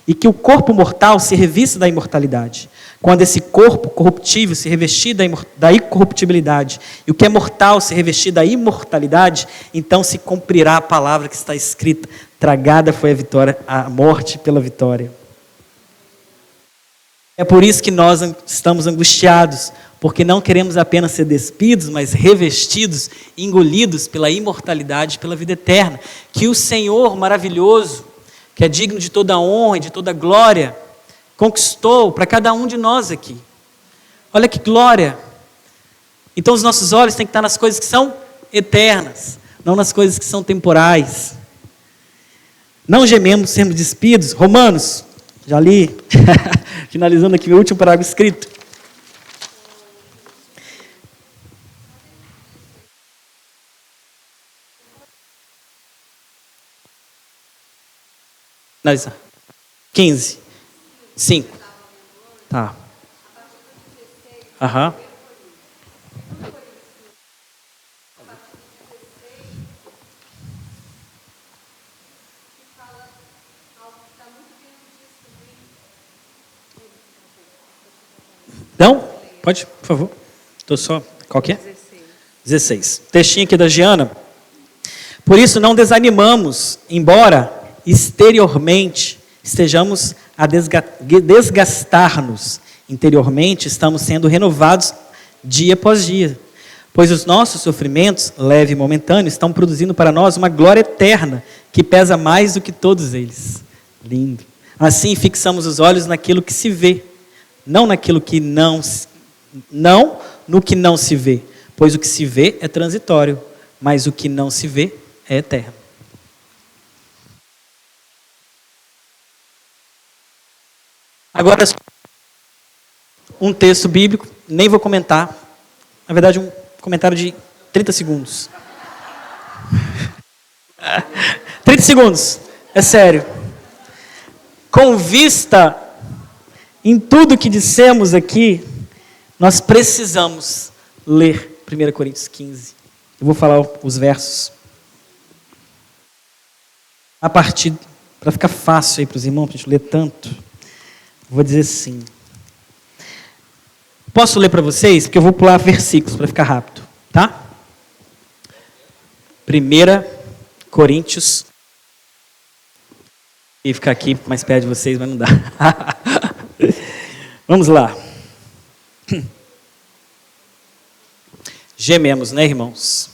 e que o corpo mortal se revista da imortalidade. Quando esse corpo corruptível se revestir da incorruptibilidade, e o que é mortal se revestir da imortalidade, então se cumprirá a palavra que está escrita, tragada foi a vitória, a morte pela vitória. É por isso que nós estamos angustiados, porque não queremos apenas ser despidos, mas revestidos, engolidos pela imortalidade, pela vida eterna, que o Senhor maravilhoso, que é digno de toda honra e de toda glória, conquistou para cada um de nós aqui. Olha que glória! Então os nossos olhos têm que estar nas coisas que são eternas, não nas coisas que são temporais. Não gememos sermos despidos. Romanos, já li, finalizando aqui meu último parágrafo escrito. Finalizar. 15. 5. Tá. Aham. Não? Pode, por favor. Estou só... Qual que é? 16. Textinho aqui da Giana. Por isso não desanimamos, embora exteriormente estejamos a desgastar-nos. Interiormente estamos sendo renovados dia após dia. Pois os nossos sofrimentos, leve e momentâneos, estão produzindo para nós uma glória eterna, que pesa mais do que todos eles. Lindo. Assim fixamos os olhos naquilo que se vê, não naquilo que não no que não se vê, pois o que se vê é transitório, mas o que não se vê é eterno. Agora, um texto bíblico, nem vou comentar, na verdade um comentário de 30 segundos. 30 segundos, é sério. Com vista em tudo que dissemos aqui, nós precisamos ler 1 Coríntios 15. Eu vou falar os versos. A partir, para ficar fácil aí para os irmãos, para a gente ler tanto, vou dizer assim. Posso ler para vocês? Porque eu vou pular versículos para ficar rápido, tá? 1 Coríntios. E ficar aqui mais perto de vocês, mas não dá. Vamos lá. Gememos, né, irmãos?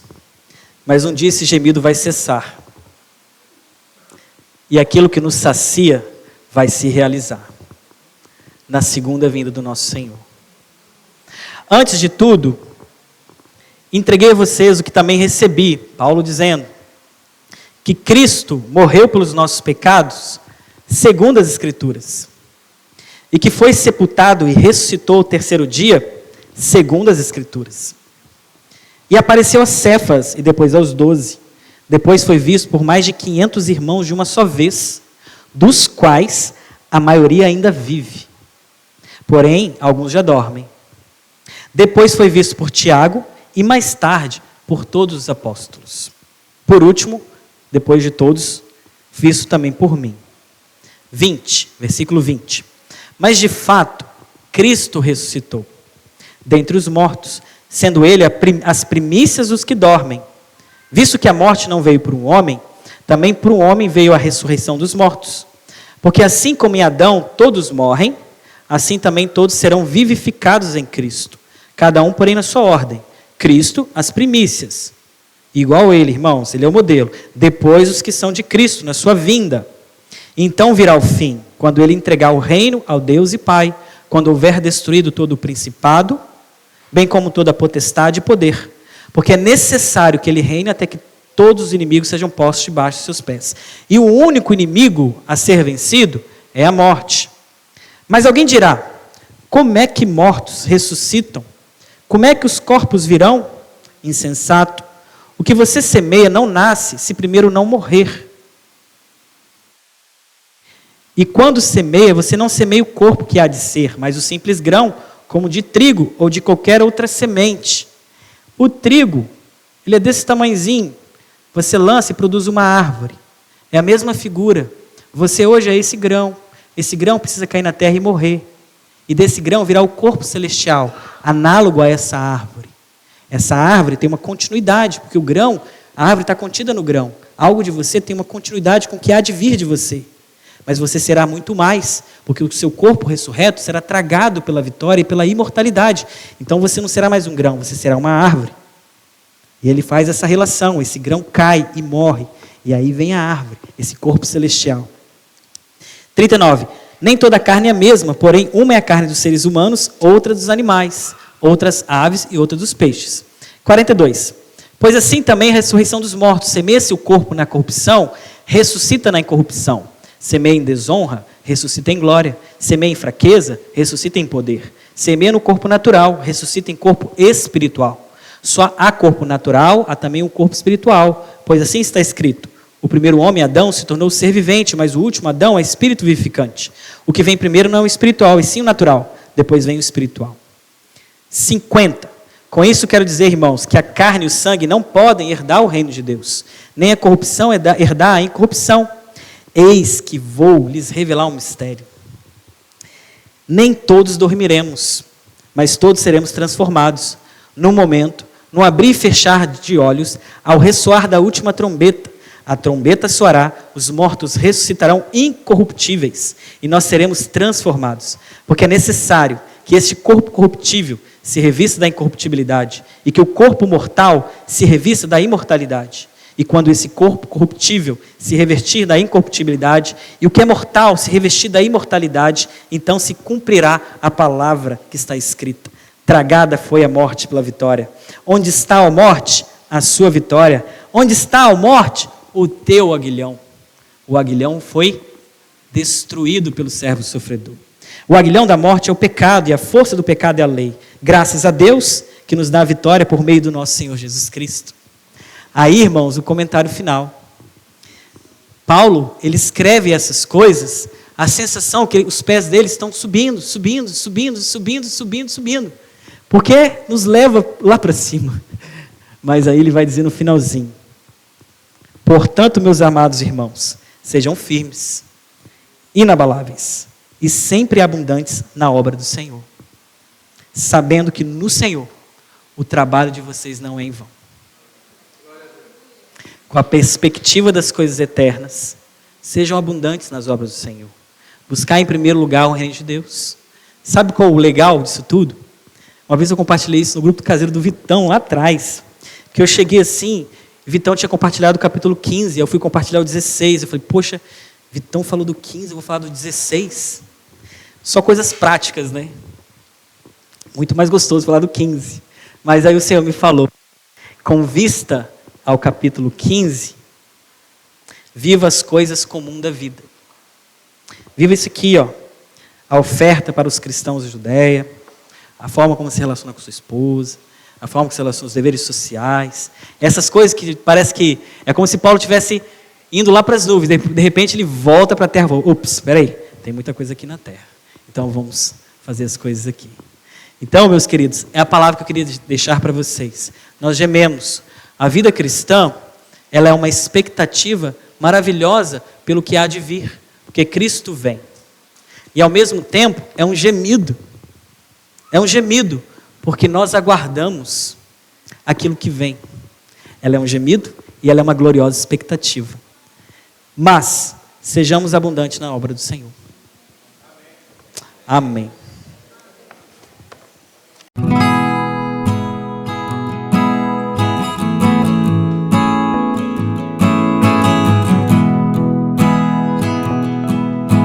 Mas um dia esse gemido vai cessar. E aquilo que nos sacia vai se realizar na segunda vinda do nosso Senhor. Antes de tudo, entreguei a vocês o que também recebi, Paulo dizendo, que Cristo morreu pelos nossos pecados, segundo as Escrituras, e que foi sepultado e ressuscitou o terceiro dia, segundo as Escrituras. E apareceu a Cefas e depois aos 12. Depois foi visto por mais de 500 irmãos de uma só vez, dos quais a maioria ainda vive. Porém, alguns já dormem. Depois foi visto por Tiago e mais tarde por todos os apóstolos. Por último, depois de todos, visto também por mim. 20, versículo 20. Mas de fato, Cristo ressuscitou dentre os mortos, sendo ele as primícias dos que dormem. Visto que a morte não veio por um homem, também por um homem veio a ressurreição dos mortos. Porque assim como em Adão todos morrem, assim também todos serão vivificados em Cristo. Cada um, porém, na sua ordem. Cristo, as primícias. Igual ele, irmãos, ele é o modelo. Depois os que são de Cristo, na sua vinda. Então virá o fim, quando ele entregar o reino ao Deus e Pai, quando houver destruído todo o principado, bem como toda a potestade e poder. Porque é necessário que ele reine até que todos os inimigos sejam postos debaixo de seus pés. E o único inimigo a ser vencido é a morte. Mas alguém dirá, como é que mortos ressuscitam? Como é que os corpos virão? Insensato. O que você semeia não nasce se primeiro não morrer. E quando semeia, você não semeia o corpo que há de ser, mas o simples grão, como de trigo ou de qualquer outra semente. O trigo, ele é desse tamanhozinho. Você lança e produz uma árvore. É a mesma figura. Você hoje é esse grão. Esse grão precisa cair na terra e morrer. E desse grão virá o corpo celestial, análogo a essa árvore. Essa árvore tem uma continuidade, porque o grão, a árvore está contida no grão. Algo de você tem uma continuidade com o que há de vir de você. Mas você será muito mais, porque o seu corpo ressurreto será tragado pela vitória e pela imortalidade. Então você não será mais um grão, você será uma árvore. E ele faz essa relação, esse grão cai e morre. E aí vem a árvore, esse corpo celestial. 39. Nem toda a carne é a mesma, porém uma é a carne dos seres humanos, outra dos animais, outras aves e outra dos peixes. 42. Pois assim também a ressurreição dos mortos, semeia-se o corpo na corrupção, ressuscita na incorrupção. Semeia em desonra, ressuscita em glória. Semeia em fraqueza, ressuscita em poder. Semeia no corpo natural, ressuscita em corpo espiritual. Só há corpo natural, há também um corpo espiritual, pois assim está escrito: O primeiro homem, Adão, se tornou ser vivente, mas o último, Adão, é espírito vivificante. O que vem primeiro não é o espiritual, e sim o natural. Depois vem o espiritual. 50. Com isso quero dizer, irmãos, que a carne e o sangue não podem herdar o reino de Deus, nem a corrupção herdar a incorrupção. Eis que vou lhes revelar um mistério. Nem todos dormiremos, mas todos seremos transformados, num momento, no abrir e fechar de olhos, ao ressoar da última trombeta. A trombeta soará, os mortos ressuscitarão incorruptíveis, e nós seremos transformados, porque é necessário que este corpo corruptível se revista da incorruptibilidade, e que o corpo mortal se revista da imortalidade. E quando esse corpo corruptível se revestir da incorruptibilidade, e o que é mortal se revestir da imortalidade, então se cumprirá a palavra que está escrita. Tragada foi a morte pela vitória. Onde está a morte? A sua vitória. Onde está a morte? O teu aguilhão. O aguilhão foi destruído pelo servo sofredor. O aguilhão da morte é o pecado, e a força do pecado é a lei. Graças a Deus que nos dá a vitória por meio do nosso Senhor Jesus Cristo. Aí, irmãos, o comentário final. Paulo, ele escreve essas coisas, a sensação que os pés dele estão subindo, subindo, subindo, subindo, subindo, subindo. Porque nos leva lá para cima. Mas aí ele vai dizer no finalzinho: portanto, meus amados irmãos, sejam firmes, inabaláveis e sempre abundantes na obra do Senhor, sabendo que no Senhor o trabalho de vocês não é em vão. Com a perspectiva das coisas eternas, sejam abundantes nas obras do Senhor. Buscar em primeiro lugar o reino de Deus. Sabe qual é o legal disso tudo? Uma vez eu compartilhei isso no grupo caseiro do Vitão, lá atrás, que eu cheguei assim, Vitão tinha compartilhado o capítulo 15, eu fui compartilhar o 16, eu falei, poxa, Vitão falou do 15, eu vou falar do 16. Só coisas práticas, né? Muito mais gostoso falar do 15. Mas aí o Senhor me falou, com vista ao capítulo 15, viva as coisas comuns da vida. Viva isso aqui, ó, a oferta para os cristãos da Judéia, a forma como se relaciona com sua esposa, a forma como se relaciona com os deveres sociais, essas coisas que parece que é como se Paulo estivesse indo lá para as nuvens, de repente ele volta para a terra, ops, espera aí, tem muita coisa aqui na terra, então vamos fazer as coisas aqui. Então, meus queridos, é a palavra que eu queria deixar para vocês. Nós gememos. A vida cristã, ela é uma expectativa maravilhosa pelo que há de vir, porque Cristo vem. E ao mesmo tempo, é um gemido. É um gemido, porque nós aguardamos aquilo que vem. Ela é um gemido e ela é uma gloriosa expectativa. Mas, sejamos abundantes na obra do Senhor. Amém.